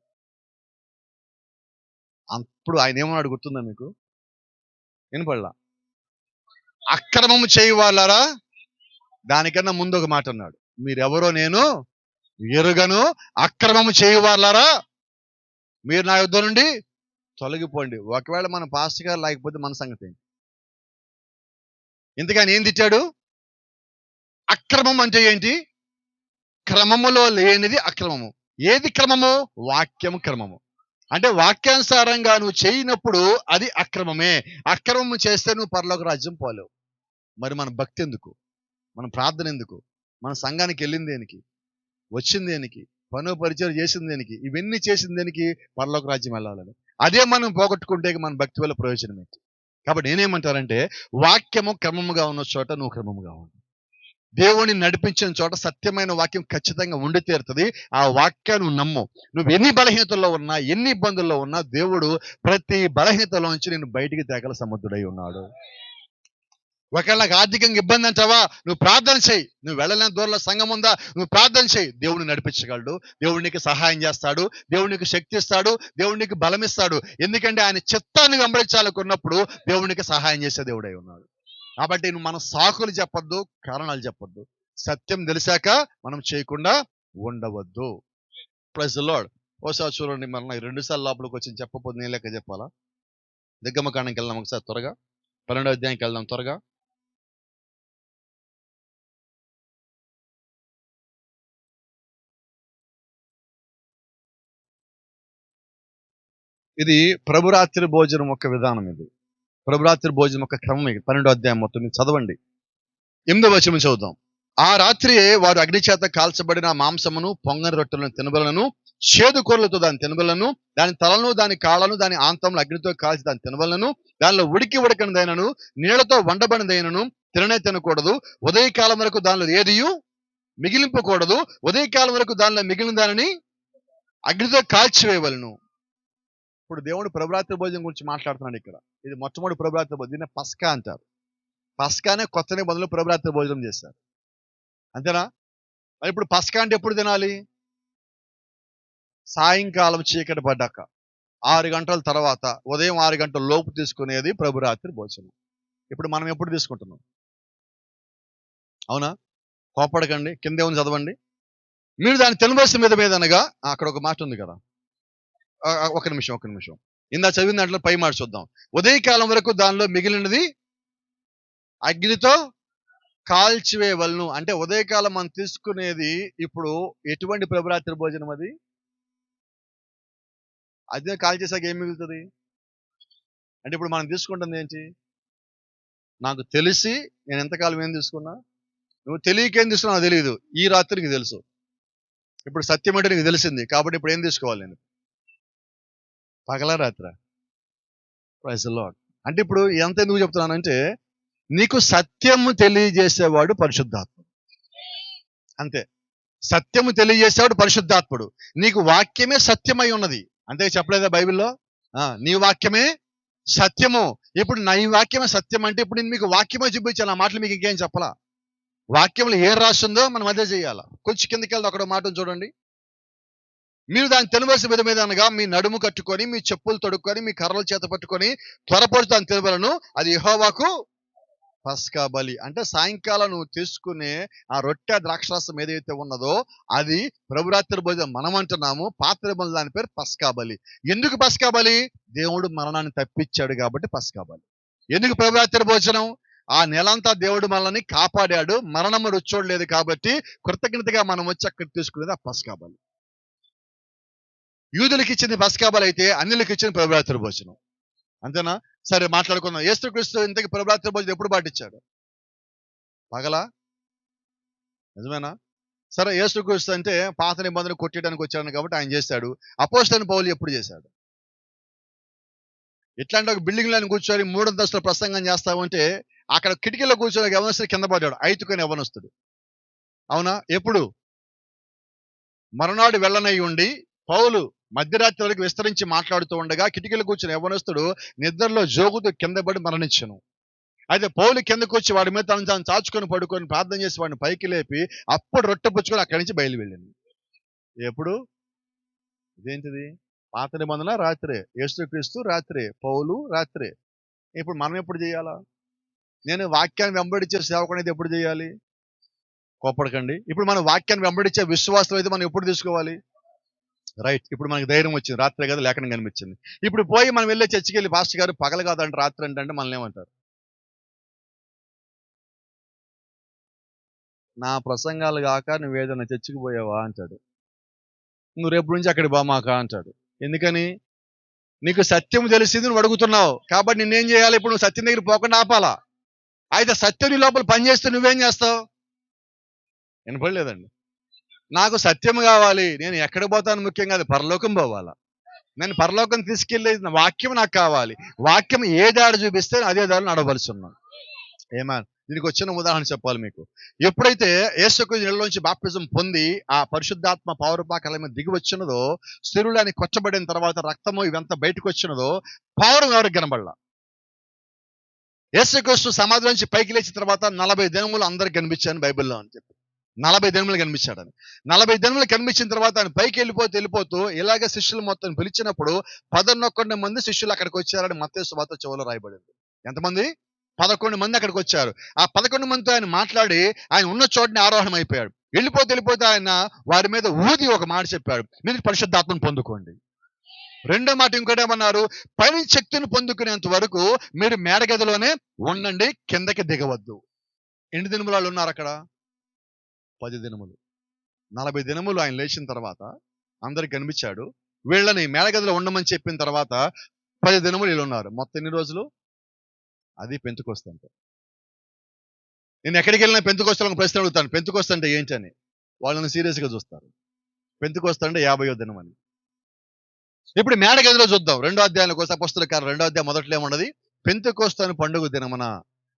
అప్పుడు ఆయన ఏమన్నాడు గుర్తుందా మీకు? వినపడలా? అక్రమము చేయవాళ్ళారా? దానికన్నా ముందు ఒక మాట అన్నాడు, మీరెవరో నేను ఎరుగను, అక్రమము చేయవాళ్ళారా మీరు నా యుద్ధం నుండి తొలగిపోండి. ఒకవేళ మన పాస్టర్ గారు లేకపోతే మన సంగతి ఏంటి? ఇంతకని ఏం తిట్టాడు? అక్రమం అంటే ఏంటి? క్రమములో లేనిది అక్రమము. ఏది క్రమము? వాక్యం క్రమము. అంటే వాక్యానుసారంగా నువ్వు చేయనప్పుడు అది అక్రమమే. అక్రమము చేస్తే నువ్వు పరలోక రాజ్యం పోలేవు. మరి మన భక్తి ఎందుకు? మన ప్రార్థన ఎందుకు? మన సంఘానికి వెళ్ళింది దేనికి? వచ్చింది దేనికి? పను పరిచయం చేసింది దేనికి? ఇవన్నీ చేసింది దేనికి? పరలోక రాజ్యం వెళ్ళాలని. అదే మనం పోగొట్టుకుంటే మన భక్తి వల్ల ప్రయోజనం ఏంటి? కాబట్టి నేనేమంటానంటే, వాక్యము క్రమముగా ఉన్న చోట నువ్వు క్రమముగా ఉండు. దేవుని నడిపించిన చోట సత్యమైన వాక్యం ఖచ్చితంగా ఉండి తీరుతుంది. ఆ వాక్యాన్ని నువ్వు నమ్ము. నువ్వు ఎన్ని బలహీనతల్లో ఉన్నా, ఎన్ని ఇబ్బందుల్లో ఉన్నా, దేవుడు ప్రతి బలహీనతలో నుంచి నేను బయటికి తేగల సముద్రుడై ఉన్నాడు. ఒకవేళ నాకు ఆర్థికంగా ఇబ్బంది అంటావా, నువ్వు ప్రార్థన చేయి. నువ్వు వెళ్ళలేని దూరంలో సంఘం ఉందా, నువ్వు ప్రార్థన చేయి. దేవుడిని నడిపించగలడు, దేవుడు నీకు సహాయం చేస్తాడు, దేవుడు నీకు శక్తి ఇస్తాడు, దేవుడు నీకు బలం ఇస్తాడు. ఎందుకంటే ఆయన చిత్తాన్ని వెంబడించాలనుకున్నప్పుడు దేవుడికి సహాయం చేసే దేవుడై ఉన్నాడు. కాబట్టి నువ్వు మనం సాకులు చెప్పొద్దు, కారణాలు చెప్పొద్దు. సత్యం తెలిసాక మనం చేయకుండా ఉండవద్దు. Praise the lord. ఓసారి చూడండి, మన 2 సార్లు లోపలికి వచ్చి చెప్పకపోతే నేను లెక్క చెప్పాలా? దిగ్గమకాండంకి వెళ్దాం ఒకసారి త్వరగా. 12వ అధ్యాయంకి వెళ్దాం త్వరగా. ఇది ప్రభురాత్రి భోజనం యొక్క విధానం. ఇది ప్రభురాత్రి భోజనం యొక్క క్రమం. 12వ అధ్యాయం మొత్తం మీరు చదవండి. 8వ వచనం చదువుదాం. ఆ రాత్రి వారు అగ్ని చేత కాల్చబడిన మాంసమును, పొంగని రొట్టెలను తినబలను, చేదు కూరలతో దాన్ని తినబలను, దాని తలను, దాని కాళ్ళను, దాని ఆంతములు అగ్నితో కాల్చి దాన్ని తినబలను, దానిలో ఉడికి ఉడకనిదైనను, నీళ్లతో వండబడినదైనను, తినకూడదు. ఉదయకాలం వరకు దానిలో ఏదియు మిగిలింపకూడదు. ఉదయకాలం వరకు దానిలో మిగిలిన దానిని అగ్నితో కాల్చివేయవలను. ఇప్పుడు దేవుడు ప్రభురాత్రి భోజనం గురించి మాట్లాడుతున్నాడు ఇక్కడ. ఇది మొట్టమొదటి ప్రభురాత్రి భోజనం, దీన్ని పస్కా అంటారు. పస్కానే కొత్త నిబంధనలో ప్రభురాత్రి భోజనం చేశారు, అంతేనా? మరి ఇప్పుడు పస్కా అంటే ఎప్పుడు తినాలి? సాయంకాలం చీకటి పడ్డాక 6 గంటల తర్వాత, ఉదయం 6 గంటల లోపు తీసుకునేది ప్రభురాత్రి భోజనం. ఇప్పుడు మనం ఎప్పుడు తీసుకుంటున్నాం? అవునా? కోపడకండి, కింద ఏముంది చదవండి. మీరు దాన్ని తినవలసిన మీద అనగా, అక్కడ ఒక మాట ఉంది కదా, ఒక నిమిషం. ఇందా చదివిన దాంట్లో పై మాట చూద్దాం. ఉదయకాలం వరకు దానిలో మిగిలినది అగ్నితో కాల్చివేయవలను. అంటే ఉదయకాలం మనం తీసుకునేది ఇప్పుడు ఎటువంటి ప్రభురాత్రి భోజనం? అదే కాల్చేసాక ఏం మిగులుతుంది అంటే ఇప్పుడు మనం తీసుకుంటుంది ఏంటి? నాకు తెలిసి నేను ఎంతకాలం ఏం తీసుకున్నా, నువ్వు తెలియకేం తీసుకున్నా నాకు తెలియదు, ఈ రాత్రి నీకు తెలుసు. ఇప్పుడు సత్యం అంటే నీకు తెలిసింది కాబట్టి ఇప్పుడు ఏం తీసుకోవాలి? నేను పగల రాత్ర? Praise the lord. అంటే ఇప్పుడు ఎంత ఎందుకు చెప్తున్నానంటే, నీకు సత్యము తెలియజేసేవాడు పరిశుద్ధాత్ముడు, అంతే. సత్యము తెలియజేసేవాడు పరిశుద్ధాత్ముడు. నీకు వాక్యమే సత్యమై ఉన్నది, అంతే చెప్పలేదా బైబిల్లో? నీ వాక్యమే సత్యము. ఇప్పుడు నా ఈ వాక్యమే సత్యం అంటే ఇప్పుడు నేను మీకు వాక్యమే చూపించాను, ఆ మాటలు మీకు ఇంకేం చెప్పాలా? వాక్యంలో ఏ రాస్తుందో మనం అదే చేయాలా. కొంచెం కిందకి వెళ్తే అక్కడ మాట చూడండి. మీరు దాన్ని తినవలసిన విధం అనగా, మీ నడుము కట్టుకొని, మీ చెప్పులు తొడుక్కొని, మీ కర్రల చేత పట్టుకొని త్వరపడి దాన్ని తినవలను. అది యెహోవాకు పస్కా బలి. అంటే సాయంకాలం నువ్వు తీసుకునే ఆ రొట్టె ద్రాక్షరసం ఏదైతే ఉన్నదో అది ప్రభురాత్రి భోజనం మనం అంటున్నాము. పాత నిబంధనలో దాని పేరు పస్కా బలి. ఎందుకు పస్కా బలి? దేవుడు మరణాన్ని తప్పించాడు కాబట్టి పస్కా బలి. ఎందుకు ప్రభురాత్రి భోజనం? ఆ నెలంతా దేవుడు మనల్ని కాపాడాడు, మరణము రుచి చూడలేదు కాబట్టి కృతజ్ఞతగా మనం వచ్చి అక్కడ తీసుకునేది ఆ పస్కా బలి. యూదులకు ఇచ్చింది పస్కా బలి అయితే అన్యులకు ఇచ్చింది ప్రభురాత్రి భోజనం, అంతేనా? సరే మాట్లాడుకుందాం. యేసుక్రీస్తు ఇంతకి ప్రభురాత్రి భోజనం ఎప్పుడు పాటించాడు? పగలా? నిజమేనా? సరే, యేసుక్రీస్తు అంటే పాత నిబంధన కొట్టడానికి వచ్చాడు కాబట్టి ఆయన చేశాడు. అపోస్తలుడైన పౌలు ఎప్పుడు చేశాడు? ఇట్లాంటి ఒక బిల్డింగ్ లో కూర్చొని 3 అంతస్తుల ప్రసంగం చేస్తామంటే అక్కడ కిటికీలో కూర్చొని యవనస్తుడు కింద పడ్డాడు, ఐతుకొని యవనస్తుడు. అవునా? ఎప్పుడు? మరునాడు వెళ్ళనై ఉండి పౌలు మధ్యరాత్రి వరకు విస్తరించి మాట్లాడుతూ ఉండగా కిటికీలో కూర్చుని యవనస్తుడు నిద్రలో జోగుతూ కింద పడి మరణించను. అయితే పౌలు కిందకు వచ్చి వాడి మీద తను చాచుకొని పడుకొని ప్రార్థన చేసి వాడిని పైకి లేపి అప్పుడు రొట్టె పుచ్చుకొని అక్కడి నుంచి బయలు వెళ్ళింది. ఎప్పుడు? ఇదేంటిది? పాత నిబంధన రాత్రే, యేసుక్రీస్తు రాత్రే, పౌలు రాత్రే. ఇప్పుడు మనం ఎప్పుడు చేయాలా? నేను వాక్యాన్ని వెంబడించే సేవకుడు అయితే ఎప్పుడు చేయాలి? కోపడకండి. ఇప్పుడు మనం వాక్యాన్ని వెంబడించే విశ్వాసం అయితే మనం ఎప్పుడు తీసుకోవాలి? రైట్. ఇప్పుడు మనకి ధైర్యం వచ్చింది, రాత్రే కదా లేఖనం కనిపించింది. ఇప్పుడు పోయి మనం వెళ్ళే చర్చికి వెళ్ళి పాస్టర్ గారు పగలు కాదంటే రాత్రి అంటే మనల్ని ఏమంటారు? నా ప్రసంగాలు కాక నువ్వేదైనా చర్చికి పోయావా అంటాడు. నువ్వు రేపు నుంచి అక్కడికి బామాక అంటాడు. ఎందుకని? నీకు సత్యం తెలిసింది, నువ్వు అడుగుతున్నావు కాబట్టి నిన్నేం చేయాలి? ఇప్పుడు నువ్వు సత్యం దగ్గర పోకుండా ఆపాలా? అయితే సత్యం నీ లోపల పనిచేస్తే నువ్వేం చేస్తావు? వినపడలేదండి. నాకు సత్యం కావాలి, నేను ఎక్కడ పోతాను ముఖ్యం కాదు, పరలోకం పోవాలా. నేను పరలోకం తీసుకెళ్ళే వాక్యం నాకు కావాలి. వాక్యం ఏ దారి చూపిస్తే అదే దారి నడవలసి ఉన్నాను. ఏమన్నా దీనికి వచ్చిన ఉదాహరణ చెప్పాలి మీకు. ఎప్పుడైతే యేసుక్రీస్తు నీళ్ళలోంచి బాప్టిజం పొంది ఆ పరిశుద్ధాత్మ పౌరపాకాల మీద దిగి వచ్చినదో, శరీరాన్ని కొచ్చబడిన తర్వాత రక్తము ఇవంతా బయటకు వచ్చినదో పౌరం ఎవరికి కనబడలా. యేసుక్రీస్తు సమాధి నుంచి పైకి లేచిన తర్వాత 40 దినములు అందరికి కనిపించాను బైబిల్లో అని చెప్పి. 40 దినములు కనిపించాడని. 40 దినములు కనిపించిన తర్వాత ఆయన పైకి వెళ్ళిపోతూ ఇలాగే శిష్యులు మొత్తం పిలిచినప్పుడు 11 మంది శిష్యులు అక్కడికి వచ్చారని మత్తయి సువార్త చివరిలో రాయబడింది. ఎంతమంది? 11 మంది అక్కడికి వచ్చారు. ఆ 11 మందితో ఆయన మాట్లాడి ఆయన ఉన్న చోటని ఆరోహణం అయిపోయాడు. వెళ్ళిపోతే ఆయన వారి మీద ఊది ఒక మాట చెప్పాడు, మీరు పరిశుద్ధాత్మను పొందుకోండి. రెండో మాట ఇంకోటేమన్నారు? పైన శక్తిని పొందుకునేంత వరకు మీరు మేడగదిలోనే ఉండండి, కిందకి దిగవద్దు. ఎన్ని దినములు వాళ్ళు ఉన్నారు అక్కడ? 10 దినములు. 40 దినములు ఆయన లేచిన తర్వాత అందరికి కనిపించాడు. వీళ్ళని మేడగదిలో ఉండమని చెప్పిన తర్వాత 10 దినములు వీళ్ళు ఉన్నారు. మొత్తం ఎన్ని రోజులు? అది పెంతెకొస్తు అంటే. నేను ఎక్కడికి వెళ్ళినా పెంతెకొస్తులకు ప్రశ్న అడుగుతాను, పెంతెకొస్తు అంటే ఏంటని. వాళ్ళని సీరియస్గా చూస్తారు. పెంతెకొస్తు అంటే 50వ దినం అని. ఇప్పుడు మేడగదిలో చూద్దాం. 2వ అధ్యాయంలోకి వస్తే అపొస్తలుల కార్యాలు 2వ అధ్యాయం మొదట్లో ఏమున్నది? పెంతెకొస్తు అని పండుగ దినమున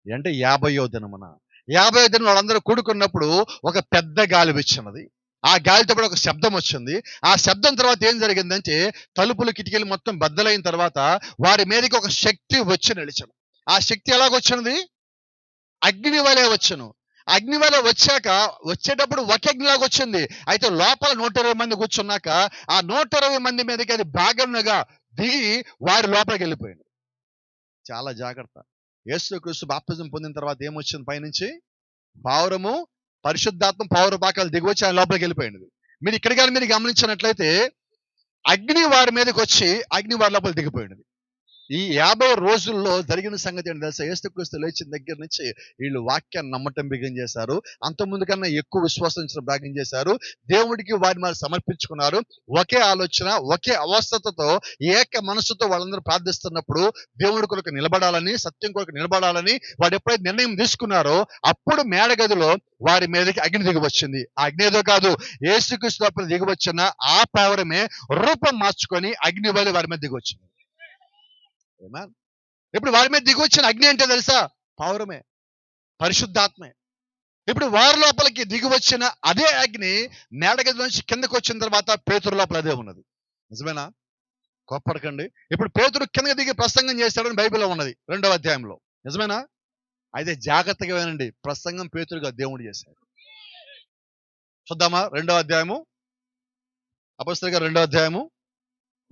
అంటే 50వ దినమున 50వ దినం వాళ్ళందరూ కూడుకున్నప్పుడు ఒక పెద్ద గాలి వచ్చినది. ఆ గాలితో కూడా ఒక శబ్దం వచ్చింది. ఆ శబ్దం తర్వాత ఏం జరిగిందంటే తలుపులు కిటికీలు మొత్తం బద్దలైన తర్వాత వారి మీదకి ఒక శక్తి వచ్చి నిలిచను. ఆ శక్తి ఎలాగొచ్చినది? అగ్ని వలె వచ్చును. అగ్ని వలె వచ్చాక వచ్చేటప్పుడు ఒక అగ్నిలాగా వచ్చింది. అయితే లోపల 120 మంది కూర్చున్నాక ఆ 120 మంది మీదకి అది భాగంగా దిగి వారి లోపలికి వెళ్ళిపోయింది. చాలా జాగ్రత్త. యేసుక్రీస్తు బాప్తిజం పొందిన తర్వాత ఏమొచ్చింది పైనుంచి? పావురము, పరిశుద్ధాత్మ పావురపాకాలు దిగివచ్చి ఆయన లోపలికి వెళ్ళిపోయింది. మీరు ఇక్కడ కానీ మీరు గమనించినట్లయితే అగ్ని వారి మీదకి వచ్చి అగ్ని వారి లోపల దిగిపోయినది. ఈ 50 రోజుల్లో జరిగిన సంగతి ఏంటి తెలుసా? యేసుక్రీస్తు లేచిన దగ్గర నుంచి వీళ్ళు వాక్యాన్ని నమ్మటం బిగించేశారు. అంతకుముందు కన్నా ఎక్కువ విశ్వాసించడం బిగించేశారు. దేవుడికి వారిని వారు సమర్పించుకున్నారు. ఒకే ఆలోచన, ఒకే అవస్థతతో, ఏక మనసుతో వాళ్ళందరూ ప్రార్థిస్తున్నప్పుడు దేవుడి కొరకు నిలబడాలని, సత్యం కొరకు నిలబడాలని వాడు ఎప్పుడైతే నిర్ణయం తీసుకున్నారో అప్పుడు మేడగదిలో వారి మీదకి అగ్ని దిగి వచ్చింది. ఆ అగ్ని ఏదో కాదు, యేసుక్రీస్తు లోపల దిగి వచ్చిన ఆ పావురమే రూపం మార్చుకొని అగ్ని వలె వారి మీద దిగి వచ్చింది. ఇప్పుడు వారి మీద దిగి వచ్చిన అగ్ని అంటే తెలుసా? పావురమే, పరిశుద్ధాత్మే. ఇప్పుడు వారి లోపలికి దిగి వచ్చిన అదే అగ్ని మేడగది నుంచి కిందకు వచ్చిన తర్వాత పేతురు లోపల అదే ఉన్నది. నిజమేనా? కోప్పడకండి. ఇప్పుడు పేతురు కిందకి దిగి ప్రసంగం చేశాడని బైబిల్లో ఉన్నది 2వ అధ్యాయంలో. నిజమేనా? అయితే జాగ్రత్తగా వినండి, ప్రసంగం పేతురుగా దేవుడు చేశాడు. చూద్దామా 2వ అధ్యాయము, అపొస్తలుల కార్యాలు 2వ అధ్యాయము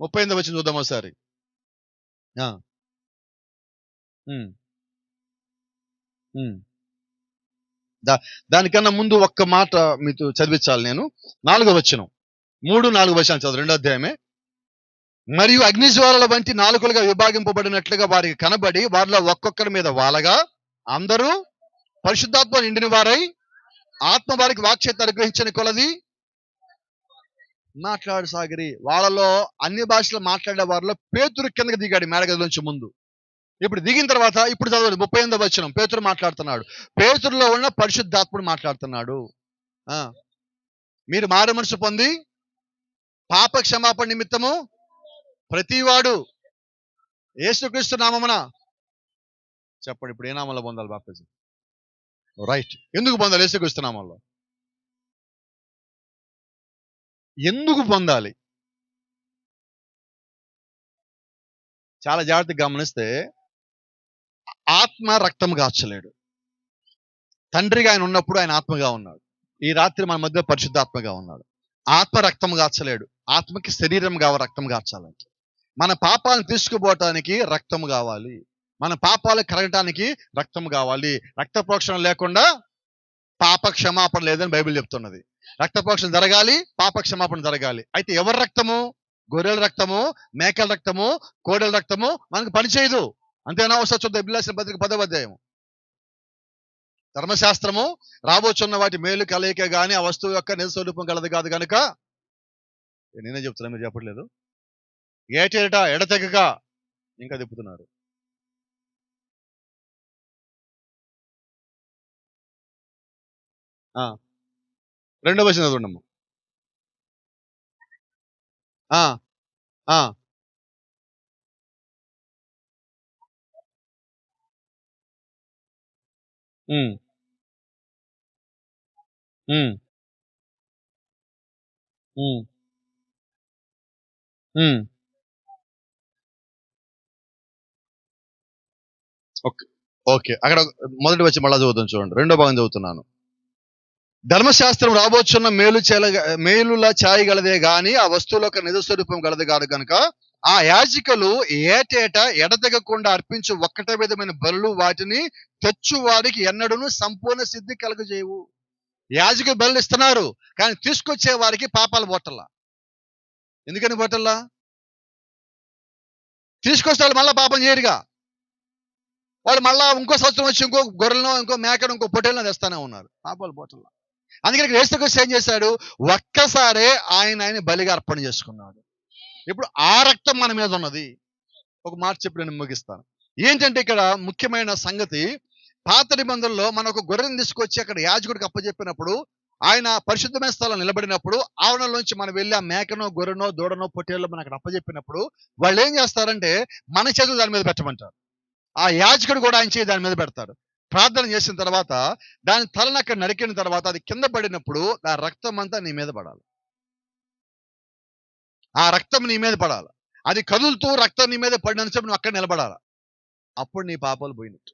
38వ వచనం చూద్దాం ఒకసారి. దానికన్నా ముందు ఒక్క మాట మీతో చదివించాలి నేను. 4వ వచనం, 3-4 వచనాలు చదువు. 2వ అధ్యాయమే. మరియు అగ్నిజ్వాలల వంటి నాలుకలుగా విభాగింపబడినట్లుగా వారికి కనబడి వారిలో ఒక్కొక్కరి మీద వాలగా అందరూ పరిశుద్ధాత్మ నిండిన వారై ఆత్మ వారికి వాక్చేత అనుగ్రహించిన కొలది మాట్లాడసాగిరి. వాళ్ళలో అన్ని భాషలు మాట్లాడే వారిలో పేతురు కిందకి దిగాడు మేడగది నుంచి ముందు. ఇప్పుడు దిగిన తర్వాత ఇప్పుడు చదవండి 38వ వచనం. పేతురు మాట్లాడుతున్నాడు. పేతురులో ఉన్న పరిశుద్ధాత్ముడు మాట్లాడుతున్నాడు. మీరు మారు మనసు పొంది పాప క్షమాపణ నిమిత్తము ప్రతివాడు యేసుక్రీస్తు నామమున చెప్పండి. ఇప్పుడు ఏ నామంలో పొందాలి బాప్తిజం? రైట్. ఎందుకు పొందాలి? యేసుక్రీస్తు నామంలో ఎందుకు పొందాలి? చాలా జాగ్రత్తగా గమనిస్తే ఆత్మ రక్తం గార్చలేడు. తండ్రిగా ఆయన ఉన్నప్పుడు ఆయన ఆత్మగా ఉన్నాడు. ఈ రాత్రి మన మధ్య పరిశుద్ధాత్మగా ఉన్నాడు. ఆత్మ రక్తం గార్చలేడు. ఆత్మకి శరీరం కావాలి, రక్తం గార్చాలంటే. మన పాపాలను తీసుకుపోవటానికి రక్తం కావాలి. మన పాపాలు కరగటానికి రక్తం కావాలి. రక్త ప్రోక్షణ లేకుండా పాప క్షమాపణ లేదని బైబిల్ చెప్తున్నది. రక్త ప్రోక్షణ జరగాలి, పాప క్షమాపణ జరగాలి. అయితే ఎవరి రక్తము? గొర్రెల రక్తము, మేకల రక్తము, కోడెల రక్తము మనకు పనిచేయదు. అంతేనా? ఒకసారి చూద్దాం. ఎబ్రాయీయుల పత్రిక 10వ అధ్యాయం. ధర్మశాస్త్రము రాబోచున్న వాటి మేలు కలయిక గాని ఆ వస్తువు యొక్క నిజ స్వరూపం కలదు కాదు కనుక, నేనే చెప్తున్నా, మీరు చెప్పట్లేదు. ఏటేట ఎడతెగక ఇంకా తిప్పుతున్నారు. రెండవ వచనం చదవండి. ఓకే, అక్కడ మొదటి వచ్చి మళ్ళా చదువుతాను చూడండి. రెండో భాగం చదువుతున్నాను. ధర్మశాస్త్రం రాబోచున్న మేలుల ఛాయగలదే గాని ఆ వస్తువులకు నిజ స్వరూపం గలది కాదు కనుక ఆ యాజకులు ఏటేటా ఎడతెగకుండా అర్పించు ఒక్కటే విధమైన బలులు వాటిని తెచ్చువాడికి ఎన్నడూను సంపూర్ణ సిద్ధి కలుగజేయవు. యాజకులు బలులు ఇస్తున్నారు, కానీ తీసుకొచ్చే వారికి పాపాలు పోటల్లా. ఎందుకని పోటల్లా? తీసుకొస్తే వాళ్ళు మళ్ళా పాపం చేయరుగా. వాళ్ళు మళ్ళా ఇంకో సంవత్సరం వచ్చి ఇంకో గొర్రెలను, ఇంకో మేకను, ఇంకో పొట్టేలను తెస్తానే ఉన్నారు. పాపాలు పోటల్లా. అందుకని యేసుక్రీస్తు ఏం చేశాడు? ఒక్కసారే ఆయన బలిగా అర్పణ చేసుకున్నాడు. ఇప్పుడు ఆ రక్తం మన మీద ఉన్నది. ఒక మాట చెప్పి నేను ముగిస్తాను. ఏంటంటే ఇక్కడ ముఖ్యమైన సంగతి, పాత నిబంధనలో మనం ఒక గొర్రెను తీసుకొచ్చి అక్కడ యాజకుడికి అప్పచెప్పినప్పుడు, ఆయన పరిశుద్ధమైన స్థలం నిలబడినప్పుడు ఆవరణలోంచి మనం వెళ్ళి ఆ మేకనో, గొర్రెనో, దూడనో, పొట్టేళ్ళో మనం అక్కడ అప్పచెప్పినప్పుడు వాళ్ళు ఏం చేస్తారంటే మన చేతులు దాని మీద పెట్టమంటారు. ఆ యాజకుడు కూడా ఆయన చేయి దాని మీద పెడతాడు. ప్రార్థన చేసిన తర్వాత దాని తలను అక్కడ నరికిన తర్వాత అది కింద పడినప్పుడు ఆ రక్తం అంతా నీ మీద పడాలి. ఆ రక్తం నీ మీద పడాలి. అది కదులుతూ రక్తం నీ మీద పడినంతసేపు నువ్వు అక్కడ నిలబడాలి. అప్పుడు నీ పాపాలు పోయినట్టు.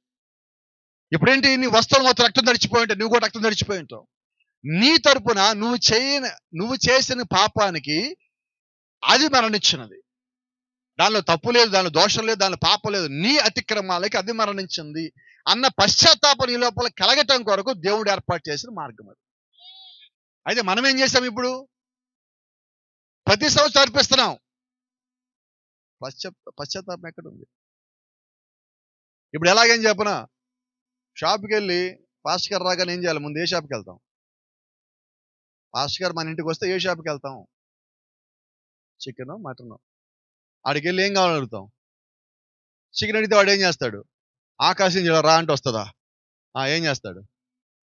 ఇప్పుడేంటి, నీ వస్త్రం మొత్తం రక్తం తడిచిపోయి ఉంటే నువ్వు కూడా రక్తం తడిచిపోయి ఉంటావు. నీ తరపున నువ్వు చేసిన పాపానికి అది మరణించినది. దానిలో తప్పు లేదు, దానిలో దోషం లేదు, దానిలో పాపం లేదు. నీ అతిక్రమాలకి అది మరణించింది అన్న పశ్చాత్తాపం నీ లోపల కలగటం కొరకు దేవుడు ఏర్పాటు చేసిన మార్గం అది. అయితే మనం ఏం చేసాం ఇప్పుడు? ప్రతి సంవత్సరం అర్పిస్తున్నాం. పశ్చాత్తాపం ఎక్కడుంది? ఇప్పుడు ఎలాగేం చెప్పనా, షాప్కి వెళ్ళి పాస్టర్ గారు రాగానే ఏం చేయాలి? ముందు ఏ షాప్కి వెళ్తాం? పాస్టర్ గారు మన ఇంటికి వస్తే ఏ షాప్కి వెళ్తాం? Chicken, mutton. ఆడికి వెళ్ళి ఏం కావాలని అడుగుతాం? చికెన్ అడిగితే వాడు ఏం చేస్తాడు? ఆకాశం నుంచి రా అంటే వస్తుందా? ఏం చేస్తాడు?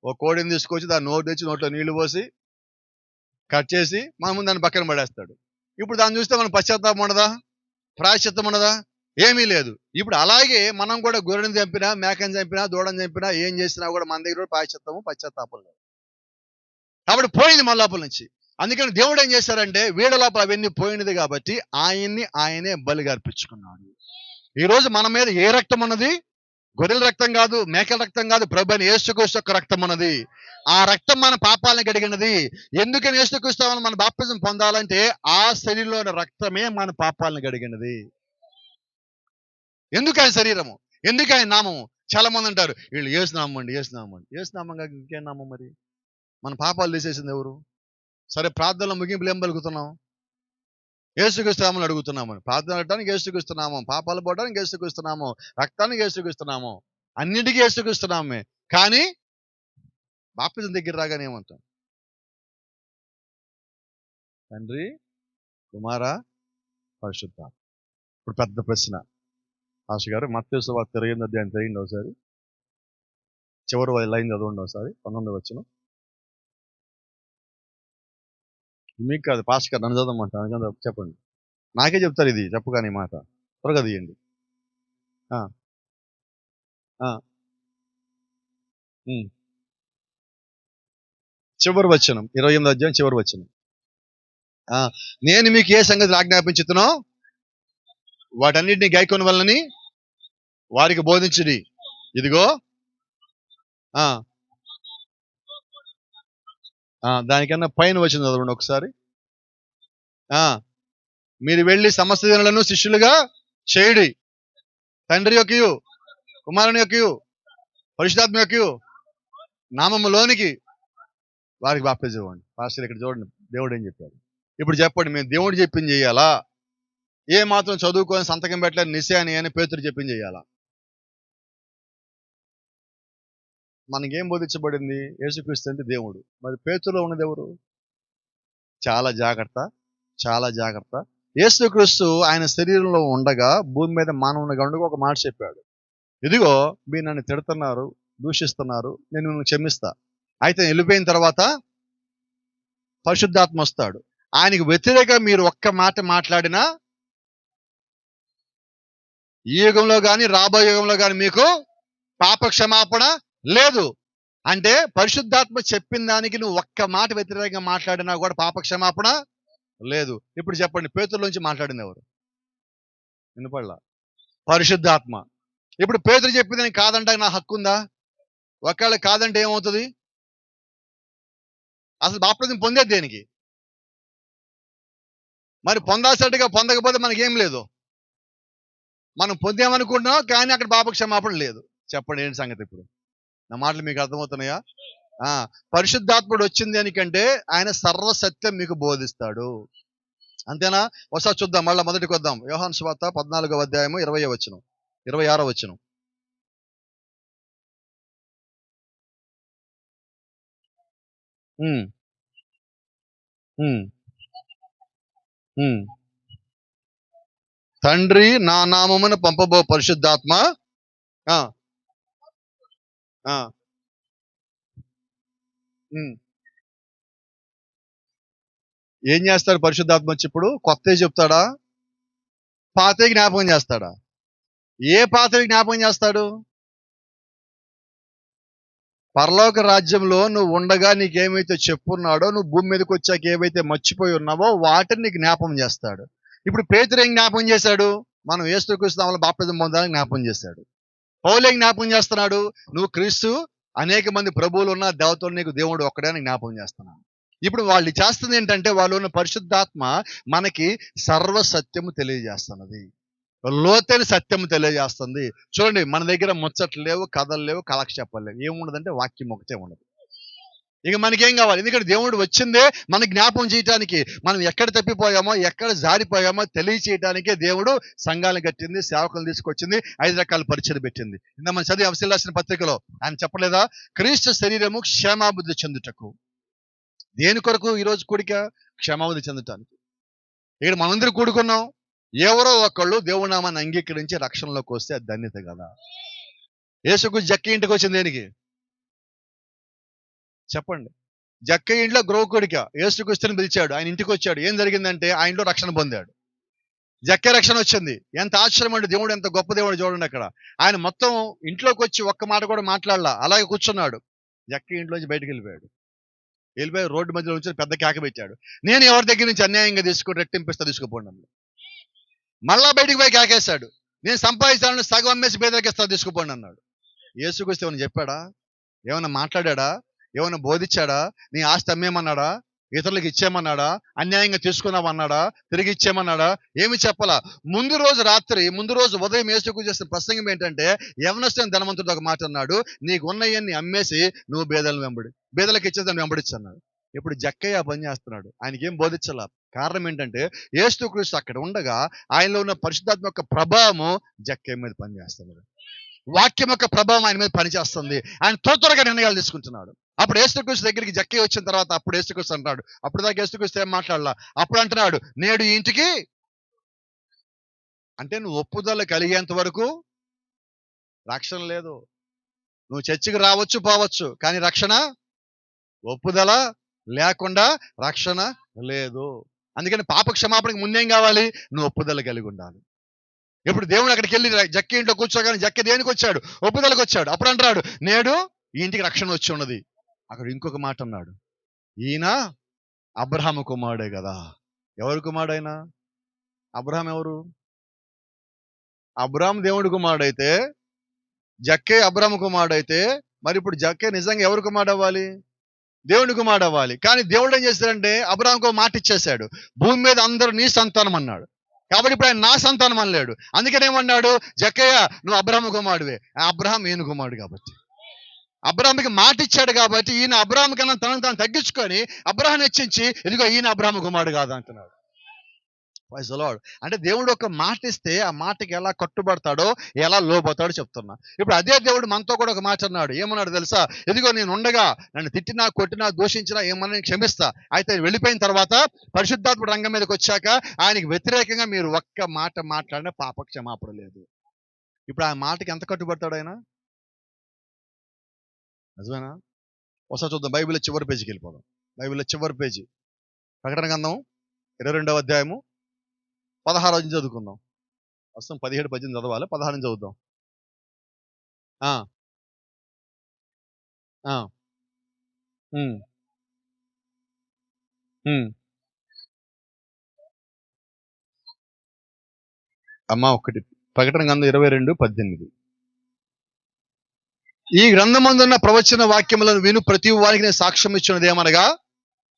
ఓ కోడిని తీసుకొచ్చి దాన్ని నోరు తెచ్చి నోట్లో నీళ్లు పోసి కట్ చేసి మన ముందు దాన్ని పక్కన పడేస్తాడు. ఇప్పుడు దాన్ని చూస్తే మనం పశ్చాత్తాపం ఉండదా? ప్రాయశ్చిత్తం ఉండదా? ఏమీ లేదు. ఇప్పుడు అలాగే మనం కూడా గొర్రెని చంపినా, మేకని చంపినా, దూడని చంపినా, ఏం చేసినా కూడా మన దగ్గర ప్రాయశ్చిత్తము పశ్చాత్తాపం లేదు. కాబట్టి పోయింది మన లోపల నుంచి. అందుకని దేవుడు ఏం చేశారంటే వీళ్ళ లోపల అవన్నీ పోయినది కాబట్టి ఆయనే బలిగా అర్పించుకున్నాడు. ఈ రోజు మన మీద ఏ రక్తం ఉన్నది? గొర్రెల రక్తం కాదు, మేకల రక్తం కాదు, ప్రభు అయిన యేసుక్రీస్తు యొక్క రక్తం ఉన్నది. ఆ రక్తం మన పాపాలను కడిగినది. ఎందుకని యేసుక్రీస్తు మన బాప్తిజం పొందాలంటే ఆ శరీరంలోని రక్తమే మన పాపాలను కడిగినది. ఎందుకు ఆయన శరీరము, ఎందుకు ఆయన నామము? చాలా మంది అంటారు వీళ్ళు యేసునామం అండి, యేసునామం అండి. యేసునామం కాక ఇంకేం నామం మరి? మన పాపాలు తీసేసింది ఎవరు? సరే, ప్రార్థనలో ముగింపులు ఏం పలుకుతున్నాం? యేసుక్రీస్తు నామములో అడుగుతున్నాము. ప్రార్థన అడగడానికి యేసుక్రీస్తు, పాపాలు పోవడానికి యేసుక్రీస్తు, రక్తానికి యేసుక్రీస్తు, అన్నిటికీ యేసుక్రీస్తు. కానీ బాప్తిజం దగ్గర రాగానే ఏమంటాం? తండ్రి, కుమార, పరిశుద్ధాత్మ. ఇప్పుడు పెద్ద ప్రశ్న ఆశ గారు, మత్తయి సువార్త 28వ అధ్యాయం చదివింది ఒకసారి. చివరి లైన్ చదవండి ఒకసారి, 19వ వచనం. మీకు కాదు, పాస్టర్ గారు నన్ను చదవమంటారు. చెప్పండి, నాకే చెప్తారు ఇది చెప్పగానే మాట. త్వరగా తీయండి. చివరి వచనం, 28వ అధ్యాయం చివరి వచనం. నేను మీకు ఏ సంగతి ఆజ్ఞాపించుతునో వాటన్నిటిని గైకొని వల్లని వారికి బోధించుడి. ఇదిగో దానికన్నా పైన వచ్చింది చదవండి ఒకసారి. మీరు వెళ్ళి సమస్త జనులను శిష్యులుగా చేయుడి. తండ్రి యొక్కయు, కుమారుని యొక్కయు, పరిశుద్ధాత్మ యొక్కయు నామములోనికి వారికి బాప్తిజం ఇవ్వండి. పాస్టర్ ఇక్కడ చూడండి దేవుడు ఏం చెప్పాడు. ఇప్పుడు చెప్పండి, మేము దేవుడు చెప్పింది చేయాలా? ఏ మాత్రం చదువుకొని సంతకం పెట్టలేదు నిశ్చయాన్ని అని పేతురు చెప్పింది చేయాలా? మనకేం బోధించబడింది? యేసుక్రీస్తు అంటే దేవుడు. మరి పేతురులో ఉన్నది ఎవరు? చాలా జాగ్రత్త, చాలా జాగ్రత్త. యేసుక్రీస్తు ఆయన శరీరంలో ఉండగా, భూమి మీద మానవునిగా ఉండగా ఒక మాట చెప్పాడు. ఇదిగో మీరు నన్ను తిడుతున్నారు, దూషిస్తున్నారు, నేను మిమ్మల్ని క్షమిస్తా. అయితే వెళ్ళిపోయిన తర్వాత పరిశుద్ధాత్మ వస్తాడు. ఆయనకు వ్యతిరేకంగా మీరు ఒక్క మాట మాట్లాడినా ఈ యుగంలో కానీ రాబోయే యుగంలో కానీ మీకు పాప క్షమాపణ లేదు. అంటే పరిశుద్ధాత్మ చెప్పిన దానికి నువ్వు ఒక్క మాట వ్యతిరేకంగా మాట్లాడినా కూడా పాప క్షమాపణ లేదు. ఇప్పుడు చెప్పండి, పేతురులోంచి మాట్లాడింది ఎవరు? వినపడలా? పరిశుద్ధాత్మ. ఇప్పుడు పేతురు చెప్పిందని కాదంటే నా హక్కు ఉందా? ఒకవేళ కాదంటే ఏమవుతుంది? అసలు బాప్తిజం పొందేది దేనికి? మరి పొందాల్సినట్టుగా పొందకపోతే మనకేం లేదు. మనం పొందామనుకుంటున్నాం కానీ అక్కడ పాప క్షమాపణ లేదు. చెప్పండి ఏంటి సంగతి? ఇప్పుడు నా మాటలు మీకు అర్థమవుతున్నాయా? పరిశుద్ధాత్ముడు వచ్చింది దేనికంటే ఆయన సర్వసత్యం మీకు బోధిస్తాడు. అంతేనా? ఒకసారి చూద్దాం, మళ్ళీ మొదటికి వద్దాం. యోహాను సువార్త 14వ అధ్యాయము 20వ వచనం, 26వ వచనం. తండ్రి నా నామమున పంపబో పరిశుద్ధాత్మ ఏం చేస్తాడు? పరిశుద్ధాత్మ వచ్చి ఇప్పుడు కొత్త చెప్తాడా, పాతే జ్ఞాపకం చేస్తాడా? ఏ పాత్ర జ్ఞాపకం చేస్తాడు? పరలోక రాజ్యంలో నువ్వు ఉండగా నీకేమైతే చెప్పున్నాడో, నువ్వు భూమి మీదకి వచ్చాక ఏవైతే మర్చిపోయి ఉన్నావో వాటిని నీకు జ్ఞాపం చేస్తాడు. ఇప్పుడు పేతురు ఏం జ్ఞాపం చేశాడు? మనం యేసుక్రీస్తు నామములో బాప్తిజం పొందాలని జ్ఞాపం చేశాడు. పౌలు ఏం జ్ఞాపం చేస్తున్నాడు? నువ్వు క్రీస్తు, అనేక మంది ప్రభువులు ఉన్న దేవతలు, నీకు దేవుడు ఒక్కడే అని జ్ఞాపం చేస్తున్నాడు. ఇప్పుడు వాళ్ళు చేస్తుంది ఏంటంటే, వాళ్ళు ఉన్న పరిశుద్ధాత్మ మనకి సర్వసత్యము తెలియజేస్తున్నది, లోతైన సత్యం తెలియజేస్తుంది. చూడండి, మన దగ్గర ముచ్చట్లు లేవు, కథలు లేవు, కాలక్షేపాలు లేవు. ఏముండదంటే వాక్యం ఒకటే ఉండదు. ఇక మనకేం కావాలి? ఎందుకంటే దేవుడు వచ్చిందే మన జ్ఞాపం చేయటానికి. మనం ఎక్కడ తప్పిపోయామో, ఎక్కడ జారిపోయామో తెలియచేయటానికే దేవుడు సంఘాలను కట్టింది, సేవకులను తీసుకొచ్చింది, 5 రకాల పరీక్షలు పెట్టింది. ఇంత మన చదివి అవసరం రాసిన పత్రికలో ఆయన చెప్పలేదా? క్రీస్తు శరీరము క్షేమాభివృద్ధి చెందుటకు. దేని కొరకు ఈరోజు కూడిక? క్షేమాభివృద్ధి చెందటానికి. ఇక్కడ మనందరూ కూడుకున్నాం. ఎవరో ఒకళ్ళు దేవుడి నామాన్ని అంగీకరించి రక్షణలోకి వస్తే అది ధన్యత కదా. యేసుకు జక్క ఇంటికి వచ్చింది దేనికి చెప్పండి? జక్క ఇంట్లో గ్రోకుడిక యేసుక్రీస్తుని పిలిచాడు, ఆయన ఇంటికి వచ్చాడు. ఏం జరిగిందంటే ఆయనలో రక్షణ పొందాడు. జక్క రక్షణ వచ్చింది. ఎంత ఆశ్చర్యం అండి! దేవుడు ఎంత గొప్ప దేవుడు చూడండి. అక్కడ ఆయన మొత్తం ఇంట్లోకి వచ్చి ఒక్క మాట కూడా మాట్లాడలా, అలాగే కూర్చున్నాడు. జక్క ఇంట్లోంచి బయటకు వెళ్ళిపోయి రోడ్డు మధ్యలో నుంచి పెద్ద కేక పెట్టాడు. నేను ఎవరి దగ్గర నుంచి అన్యాయంగా తీసుకుని రెట్టింపిస్తా, తీసుకుపోండి. మళ్ళా బయటికి పోయి కేకేశాడు. నేను సంపాదించాలని సగం అమ్మేసి బేదరికిస్తా, తీసుకుపోండి అన్నాడు. యేసుక్రీస్తు ఏమైనా చెప్పాడా? ఏమైనా మాట్లాడా? ఏమైనా బోధించాడా? నీ ఆస్తి అమ్మేమన్నాడా? ఇతరులకు ఇచ్చేయమన్నాడా? అన్యాయంగా తీసుకున్నామన్నాడా? తిరిగి ఇచ్చేయమన్నాడా? ఏమి చెప్పాలా? ముందు రోజు ఉదయం యేసుక్రీస్తు చేసిన ప్రసంగం ఏంటంటే, యవనస్తుని ధనవంతుడు ఒక మాట అన్నాడు, నీకు ఉన్నయన్ని అమ్మేసి నువ్వు బేదలకు ఇచ్చేదాన్ని వెంబడించు అన్నాడు. ఇప్పుడు జక్కయ్య పని చేస్తున్నాడు, ఆయనకి ఏం బోధించాల. కారణం ఏంటంటే, యేసుక్రీస్తు అక్కడ ఉండగా ఆయనలో ఉన్న పరిశుద్ధాత్మ యొక్క ప్రభావము జక్కయ్య మీద పనిచేస్తున్నాడు. వాక్యం యొక్క ప్రభావం ఆయన మీద పనిచేస్తుంది. ఆయన త్వరగా నిర్ణయాలు తీసుకుంటున్నాడు. అప్పుడు యేసుక్రీస్తు దగ్గరికి జక్కయ్య వచ్చిన తర్వాత అప్పుడు యేసుక్రీస్తు అంటున్నాడు, అప్పుడు దాకా యేసుక్రీస్తు ఏం మాట్లాడలా. అప్పుడు అంటున్నాడు, నేడు ఈ ఇంటికి, అంటే నువ్వు ఒప్పుదల కలిగేంత వరకు రక్షణ లేదు. నువ్వు చర్చికి రావచ్చు పోవచ్చు, కానీ రక్షణ, ఒప్పుదల లేకుండా రక్షణ లేదు. అందుకని పాప క్షమాపణకి ముందేం కావాలి? నువ్వు ఒప్పుదల కలిగి ఉండాలి. ఇప్పుడు దేవుడు అక్కడికి వెళ్ళి జక్క ఇంట్లో కూర్చోగానే జక్క దేనికి వచ్చాడు? ఒప్పుదలకు వచ్చాడు. అప్పుడు అంటున్నాడు, నేడు ఈ ఇంటికి రక్షణ వచ్చి ఉన్నది. అక్కడ ఇంకొక మాట అన్నాడు, ఈయన అబ్రహాము కుమారుడే కదా. ఎవరు కుమారుడైనా? అబ్రహాం ఎవరు? అబ్రహాం దేవుడి కుమారుడైతే, జక్కే అబ్రహాము కుమారుడైతే, మరి ఇప్పుడు జక్కే నిజంగా ఎవరు కుమారుడు అవ్వాలి? దేవుడి కుమారుడు అవ్వాలి. కానీ దేవుడు ఏం చేశాడంటే, అబ్రహాంకు మాట ఇచ్చేశాడు, భూమి మీద అందరూ నీ సంతానం అన్నాడు. కాబట్టి ఇప్పుడు ఆయన నా సంతానం అనలేడు. అందుకని ఏమన్నాడు? జక్కయ్య నువ్వు అబ్రహాము కుమారుడివే. అబ్రహాం ఈయన కుమారుడు కాబట్టి, అబ్రహాంకి మాట ఇచ్చాడు కాబట్టి, ఈయన అబ్రహాం కన్నా తనను తాను తగ్గించుకొని అబ్రహాం హెచ్చించి, ఇదిగో ఈయన అబ్రహాము కుమారుడు కాదు అంటున్నాడు. అంటే దేవుడు ఒక మాట ఇస్తే ఆ మాటకి ఎలా కట్టుబడతాడో, ఎలా లోబడతాడో చెప్తున్నా. ఇప్పుడు అదే దేవుడు మనతో కూడా ఒక మాట అన్నాడు. ఏమన్నాడు తెలుసా? ఇదిగో నేను ఉండగా నన్ను తిట్టినా, కొట్టినా, దూషించినా ఏమన్నా క్షమిస్తా. అయితే వెళ్ళిపోయిన తర్వాత పరిశుద్ధాత్ముడు రంగం మీదకి వచ్చాక ఆయనకి వ్యతిరేకంగా మీరు ఒక్క మాట మాట్లాడినా పాప క్షమాపణ లేదు. ఇప్పుడు ఆ మాటకి ఎంత కట్టుబడతాడు ఆయన? నిజమేనా? ఒకసారి చూద్దాం. బైబిల్ చివరి పేజీకి వెళ్ళిపోదాం. బైబిల్ చివరి పేజీ, ప్రకటన గ్రంథం 22వ అధ్యాయము 16 నుంచి చదువుకుందాం. ప్రస్తుతం 17, 18 చదవాలి, 16 నుంచి చదువుదాం. అమ్మా ఒకటి, ప్రకటన గ్రంథం 22:18. ఈ గ్రంథమందున్న ప్రవచన వాక్యములను విను ప్రతి వారికి నేను సాక్ష్యం ఇచ్చినది ఏమనగా,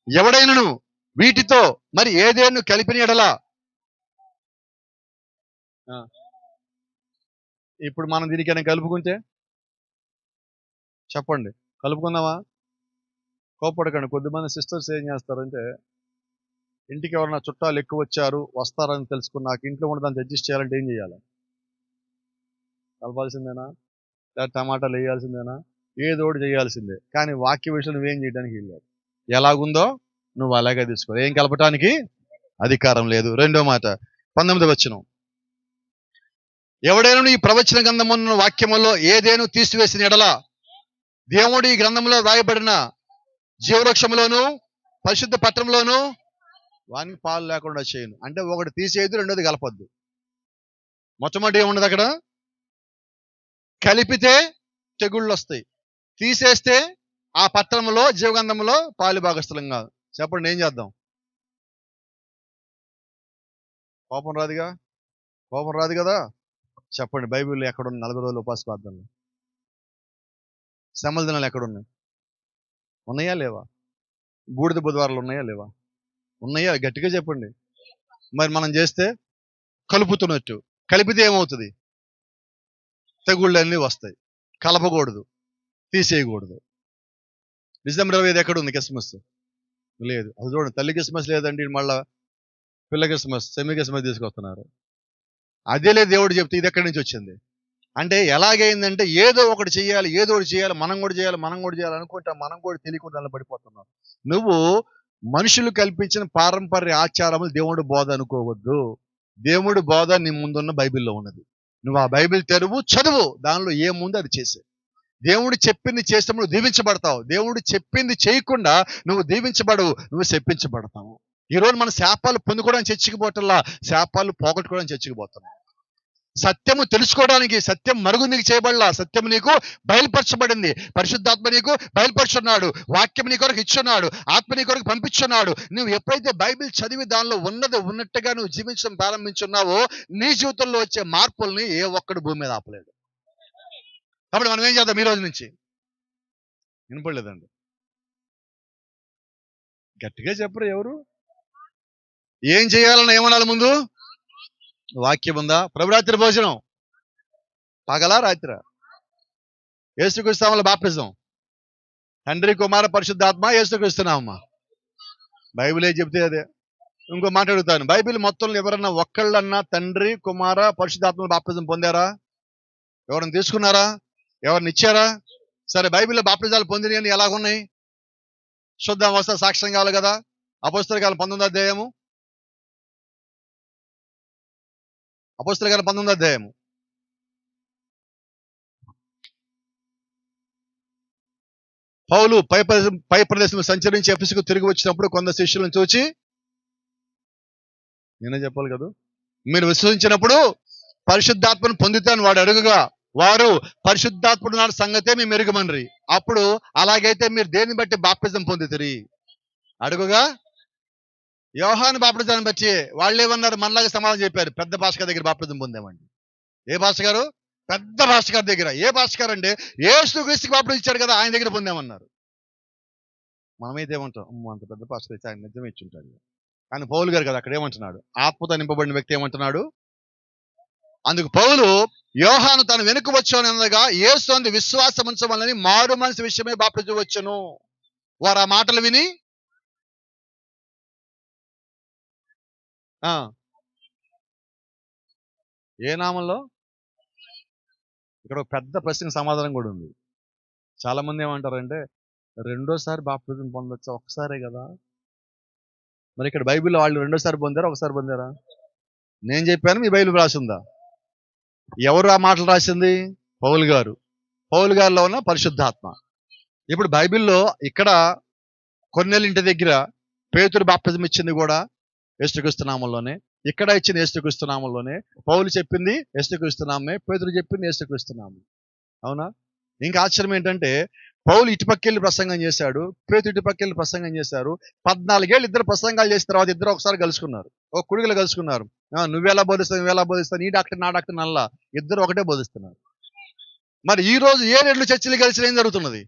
ఎవడైనను వీటితో మరి ఏదేను కలిపిన ఎడలా. ఇప్పుడు మనం దీనికైనా కలుపుకుంటే చెప్పండి, కలుపుకుందామా? కోపడకండి. కొద్దిమంది సిస్టర్స్ ఏం చేస్తారంటే, ఇంటికి ఎవరైనా చుట్టాలు ఎక్కువ వచ్చారు, వస్తారని తెలుసుకుని నాకు ఇంట్లో ఉన్న దాన్ని అడ్జస్ట్ చేయాలంటే ఏం చేయాలి? కలపాల్సిందేనా? లేదా టమాటాలు వేయాల్సిందేనా? ఏదో ఒకటి చేయాల్సిందే. కానీ వాక్య విషయం నువ్వేం చేయడానికి లేదు. ఎలాగుందో నువ్వు అలాగే తీసుకో. ఏం కలపటానికి అధికారం లేదు. రెండో మాట, 19వ వచనం, ఎవడైనా ఈ ప్రవచన గ్రంథమున్న వాక్యములో ఏదేను తీసివేసిన ఎడల దేవుడు ఈ గ్రంథంలో రాయబడిన జీవవృక్షములోను పరిశుద్ధ పత్రంలోను వానికి పాలు లేకుండా చేయను. అంటే ఒకటి తీసేయద్దు, రెండోది కలపద్దు. మొట్టమొదటి ఏముండదు అక్కడ? కలిపితే తెగుళ్ళు వస్తాయి. తీసేస్తే ఆ పట్టణంలో జీవగంధంలో పాలు భాగస్థలం కాదు. చెప్పండి ఏం చేద్దాం? కోపం రాదుగా? కోపం రాదు కదా? చెప్పండి బైబిల్లో ఎక్కడున్న 40 రోజులు ఉపవాస ప్రార్థనలు? శ్రమల దినాలు ఎక్కడున్నాయి? ఉన్నాయా లేవా? బూడిద బుధవారాలు ఉన్నాయా లేవా? ఉన్నాయా? గట్టిగా చెప్పండి. మరి మనం చేస్తే కలుపుతున్నట్టు. కలిపితే ఏమవుతుంది? తెగుళ్ళన్నీ వస్తాయి. కలపకూడదు, తీసేయకూడదు. డిసెంబర్ 25 ఎక్కడుంది క్రిస్మస్? లేదు. అది చూడండి, తల్లి క్రిస్మస్ లేదండి, మళ్ళా పిల్ల క్రిస్మస్, సెమీ క్రిస్మస్ తీసుకొస్తున్నారు. అదేలే దేవుడు చెప్తే ఇది ఎక్కడి నుంచి వచ్చింది? అంటే ఎలాగైందంటే ఏదో ఒకటి చేయాలి, ఏదో ఒకటి చేయాలి, మనం కూడా చేయాలి, మనం కూడా చేయాలి అనుకుంటా మనం కూడా తెలియకుండా అలా పడిపోతున్నాం. నువ్వు మనుషులు కల్పించిన పారంపర్య ఆచారములు దేవుడి బోధ అనుకోవద్దు. దేవుడి బోధ నీ ముందున్న బైబిల్లో ఉన్నది. నువ్వు ఆ బైబిల్ తెరువు, చదువు, దానిలో ఏముందో అది చేసే. దేవుడు చెప్పింది చేసినప్పుడు దీవించబడతావు. దేవుడు చెప్పింది చేయకుండా నువ్వు దీవించబడవు, నువ్వు శప్పించబడతావు. ఈరోజు మన శాపాలు పొందుకోవడానికి చర్చికి పోవటంలా, శాపాలు పోగొట్టుకోవడానికి చర్చికి పోతున్నాం. సత్యము తెలుసుకోవడానికి, సత్యం మరుగు నీకు చేయబడలా, సత్యం నీకు బయలుపరచబడింది. పరిశుద్ధాత్మ నీకు బయలుపరుచున్నాడు, వాక్యం నీ కొరకు ఇచ్చున్నాడు, ఆత్మ నీ కొరకు పంపించున్నాడు. నువ్వు ఎప్పుడైతే బైబిల్ చదివి దానిలో ఉన్నది ఉన్నట్టుగా నువ్వు జీవించడం ప్రారంభించున్నావో నీ జీవితంలో వచ్చే మార్పుల్ని ఏ ఒక్కడు భూమి మీద ఆపలేడు. కాబట్టి మనం ఏం చేద్దాం ఈ రోజు నుంచి? వినపడలేదండి, గట్టిగా చెప్పరు ఎవరు? ఏం చేయాలన్నా ఏమనాలి ముందు? వాక్యం ఉందా? ప్రభురాత్రి భోజనం పగలా రాత్రి? యేసుక్రీస్తు బాప్తిజం తండ్రి కుమార పరిశుద్ధాత్మ యేసుక్రీస్తునామా? బైబిలే చెప్తే అదే. ఇంకో మాట అడుగుతాను, బైబిల్ మొత్తంలో ఎవరన్నా ఒక్కళ్ళన్నా తండ్రి కుమార పరిశుద్ధాత్మ బాప్తిజం పొందారా? ఎవరైనా తీసుకున్నారా? ఎవరిని ఇచ్చారా? సరే, బైబిల్లో బాప్తిజాలు పొందినవి ఎలాగున్నాయి? శుద్ధ అవస్థ సాక్ష్యం కావాలి కదా. అపోస్తలుల కార్యాలు 19వ అధ్యాయము, అపోస్తలుల కార్యాలు 19వ అధ్యాయము. పౌలు పై ప్రదేశం సంచరించి ఎఫెసుకు తిరిగి వచ్చినప్పుడు కొందరు శిష్యులను చూచి, నేనే చెప్పాలి కదా, మీరు విశ్వసించినప్పుడు పరిశుద్ధాత్మను పొందుతాను వాడు అడుగుగా, వారు పరిశుద్ధాత్ముడు నాడు సంగతే మేము ఎరుగమనరి. అప్పుడు అలాగైతే మీరు దేన్ని బట్టి బాప్తిజం పొందుతారు? అడుగుగా యోహాను బాప్తిజాన్ని బట్టి. వాళ్ళు ఏమన్నారు? మనలాగా సమాధానం చెప్పారు, పెద్ద భాస్కర్ దగ్గర బాప్తిజం పొందామండి. ఏ భాస్కర్ గారు? పెద్ద భాస్కర్ దగ్గర. ఏ భాస్కర్ అంటే యేసుక్రీస్తుకి బాప్తిజం ఇచ్చాడు కదా, ఆయన దగ్గర పొందామన్నారు. మనమైతే ఏమంటాం? అంత పెద్ద భాస్కర్ ఇచ్చి ఆయన నిజమే ఇచ్చుంటాడు. కానీ పౌలు గారు కదా అక్కడ ఏమంటున్నాడు? ఆత్మతో నింపబడిన వ్యక్తి ఏమంటున్నాడు? అందుకు పౌలు, యోహాను తను వెనుక వచ్చాను అనగా యేసు అందు విశ్వాసం ఉంచమని మారు మనసు విషయమే బాప్తిజం వచ్చును. వారు ఆ మాటలు విని ఏ నామంలో? ఇక్కడ ఒక పెద్ద ప్రశ్నకు సమాధానం కూడా ఉంది. చాలా మంది ఏమంటారంటే, రెండోసారి బాప్తిజం పొందొచ్చా? ఒక్కసారే కదా. మరి ఇక్కడ బైబిల్లో వాళ్ళు రెండోసారి పొందారా, ఒకసారి పొందారా? నేను చెప్పాను, మీ బైబిల్ రాసిందా? ఎవరు ఆ మాటలు రాసింది? పౌలు గారు. పౌలు గారిలో ఉన్న పరిశుద్ధాత్మ. ఇప్పుడు బైబిల్లో ఇక్కడ కొర్నేలు ఇంటి దగ్గర పేతురు బాప్తిజం ఇచ్చింది కూడా యేసుక్రీస్తు నామంలోనే, ఇక్కడ ఇచ్చింది యేసుక్రీస్తు నామంలోనే, పౌలు చెప్పింది యేసుక్రీస్తు నామే, పేతురు చెప్పింది యేసుక్రీస్తు నామం. అవునా? ఇంకా ఆశ్చర్యం ఏంటంటే, పౌలు ఇటుపక్కెళ్ళి ప్రసంగం చేశాడు, పేతురు ఇటుపక్కెళ్ళి ప్రసంగం చేశారు. 14 ఏళ్ళు ఇద్దరు ప్రసంగాలు చేసిన తర్వాత ఇద్దరు ఒకసారి కలుసుకున్నారు, ఒక కుడిగలు కలుసుకున్నారు. నువ్వెలా బోధిస్తావు, నీ డాక్టర్ నా డాక్టర్ నల్లా, ఇద్దరు ఒకటే బోధిస్తున్నారు. మరి ఈ రోజు ఏ 2 చర్చిలు కలిసి ఏం జరుగుతున్నది?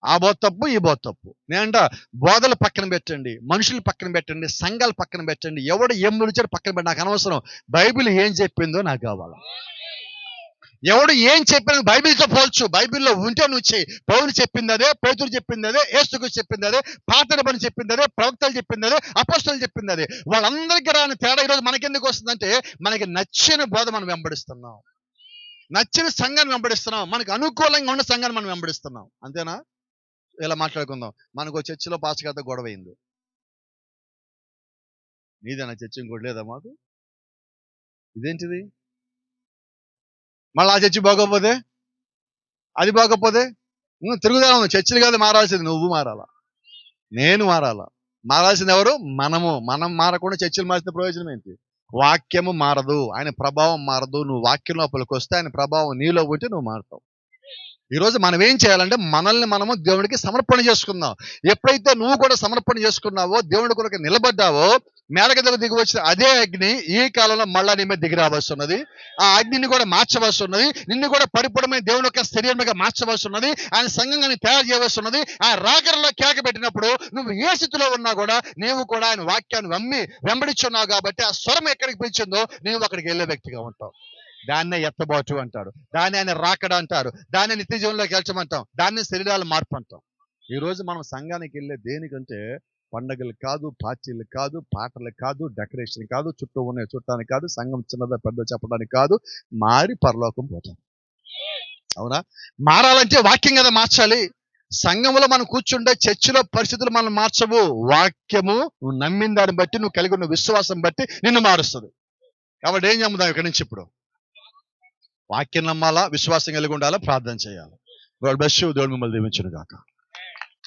ఆ బోధ తప్పు, ఈ బోధ తప్పు. నేనంట బోధలు పక్కన పెట్టండి, మనుషులు పక్కన పెట్టండి, సంఘాలు పక్కన పెట్టండి, ఎవడు ఏం ములిచాడు పక్కన పెట్టి, నాకు అనవసరం. బైబిల్ ఏం చెప్పిందో నాకు కావాలి. ఎవడు ఏం చెప్పిన బైబిల్తో పోల్చు. బైబిల్లో ఉంటే నువ్వు చెయ్యి. పౌలు చెప్పింది అదే, పేతురు చెప్పింది అదే, యేసుక్రీస్తు చెప్పింది అదే, పాత నిబంధన చెప్పింది అదే, ప్రవక్తలు చెప్పింది అదే, అపోస్తలులు చెప్పింది అదే. వాళ్ళందరికీ రాని తేడా ఈరోజు మనకెందుకు వస్తుందంటే, మనకి నచ్చిన బోధ మనం వెంబడిస్తున్నాం, నచ్చిన సంఘాన్ని వెంబడిస్తున్నాం, మనకు అనుకూలంగా ఉన్న సంఘాన్ని మనం వెంబడిస్తున్నాం. అంతేనా? ఇలా మాట్లాడుకుందాం. మనకు చర్చిలో పాస్టర్ గారితో గొడవ అయింది. నీదేనా చర్చి? ఇంకోటి లేదా మాకు? ఇదేంటిది? మళ్ళీ ఆ చర్చి బాగోపోతే, అది బాగోపోతే తిరుగుదాం. చర్చిలు కాదు మారాల్సింది, నువ్వు మారాలా, నేను మారాలా. మారాల్సింది ఎవరు? మనము. మనం మారకుండా చర్చిలు మార్చిన ప్రయోజనం ఏంటి? వాక్యము మారదు, ఆయన ప్రభావం మారదు. నువ్వు వాక్యం లోపలికి వస్తే ఆయన ప్రభావం నీలో ఉంటే నువ్వు మారుతావు. ఈరోజు మనం ఏం చేయాలంటే మనల్ని మనము దేవుడికి సమర్పణ చేసుకుందాం. ఎప్పుడైతే నువ్వు కూడా సమర్పణ చేసుకున్నావో, దేవుడి కొరకు నిలబడ్డావో, మేడ కిందకు దిగి వచ్చిన అదే అగ్ని ఈ కాలంలో మళ్ళా నీ మీద దిగి రావాల్సి ఉన్నది. ఆ అగ్నిని కూడా మార్చవలసి ఉన్నది. నిన్ను కూడా పరిపూర్ణమైన దేవుని యొక్క శరీరంగా మార్చవలసి ఉన్నది. ఆయన సంఘంగా తయారు చేయవలసి ఉన్నది. ఆ రాకడలో కేక పెట్టినప్పుడు నువ్వు ఏ స్థితిలో ఉన్నా కూడా నీవు కూడా ఆయన వాక్యాన్ని వెంబడించున్నావు కాబట్టి ఆ స్వరం ఎక్కడికి పిలిచిందో నీవు అక్కడికి వెళ్ళే వ్యక్తిగా ఉంటావు. దాన్నే ఎత్తబాటు అంటారు, దాన్ని ఆయన రాకడ అంటారు, దాన్ని నిత్య జీవనంలోకి వెళ్ళమంటాం, దాన్ని శరీరాల మార్పు అంటాం. ఈ రోజు మనం సంఘానికి వెళ్ళే దేనికంటే పండగలు కాదు, పార్టీలు కాదు, పాటలు కాదు, డెకరేషన్ కాదు, చుట్టూ ఉన్న చుట్టానికి కాదు, సంఘం చిన్నదా పెద్ద చెప్పడానికి కాదు, మారి పరలోకం పోతాం. అవునా? మారాలంటే వాక్యం కదా మార్చాలి. సంఘంలో మనం కూర్చుంటే చర్చిలో పరిస్థితులు మనం మార్చవు. వాక్యము నువ్వు నమ్మిన దాన్ని బట్టి, నువ్వు కలిగి ఉన్న విశ్వాసం బట్టి నిన్ను మారుస్తుంది. కాబట్టి ఏం చెమ్ముదాం ఇక్కడి నుంచి? ఇప్పుడు వాక్యం నమ్మాలా, విశ్వాసం కలిగి ఉండాలా, ప్రార్థన చేయాలి. God bless you. దేవుడు మిమ్మల్ని దీవించును గాక.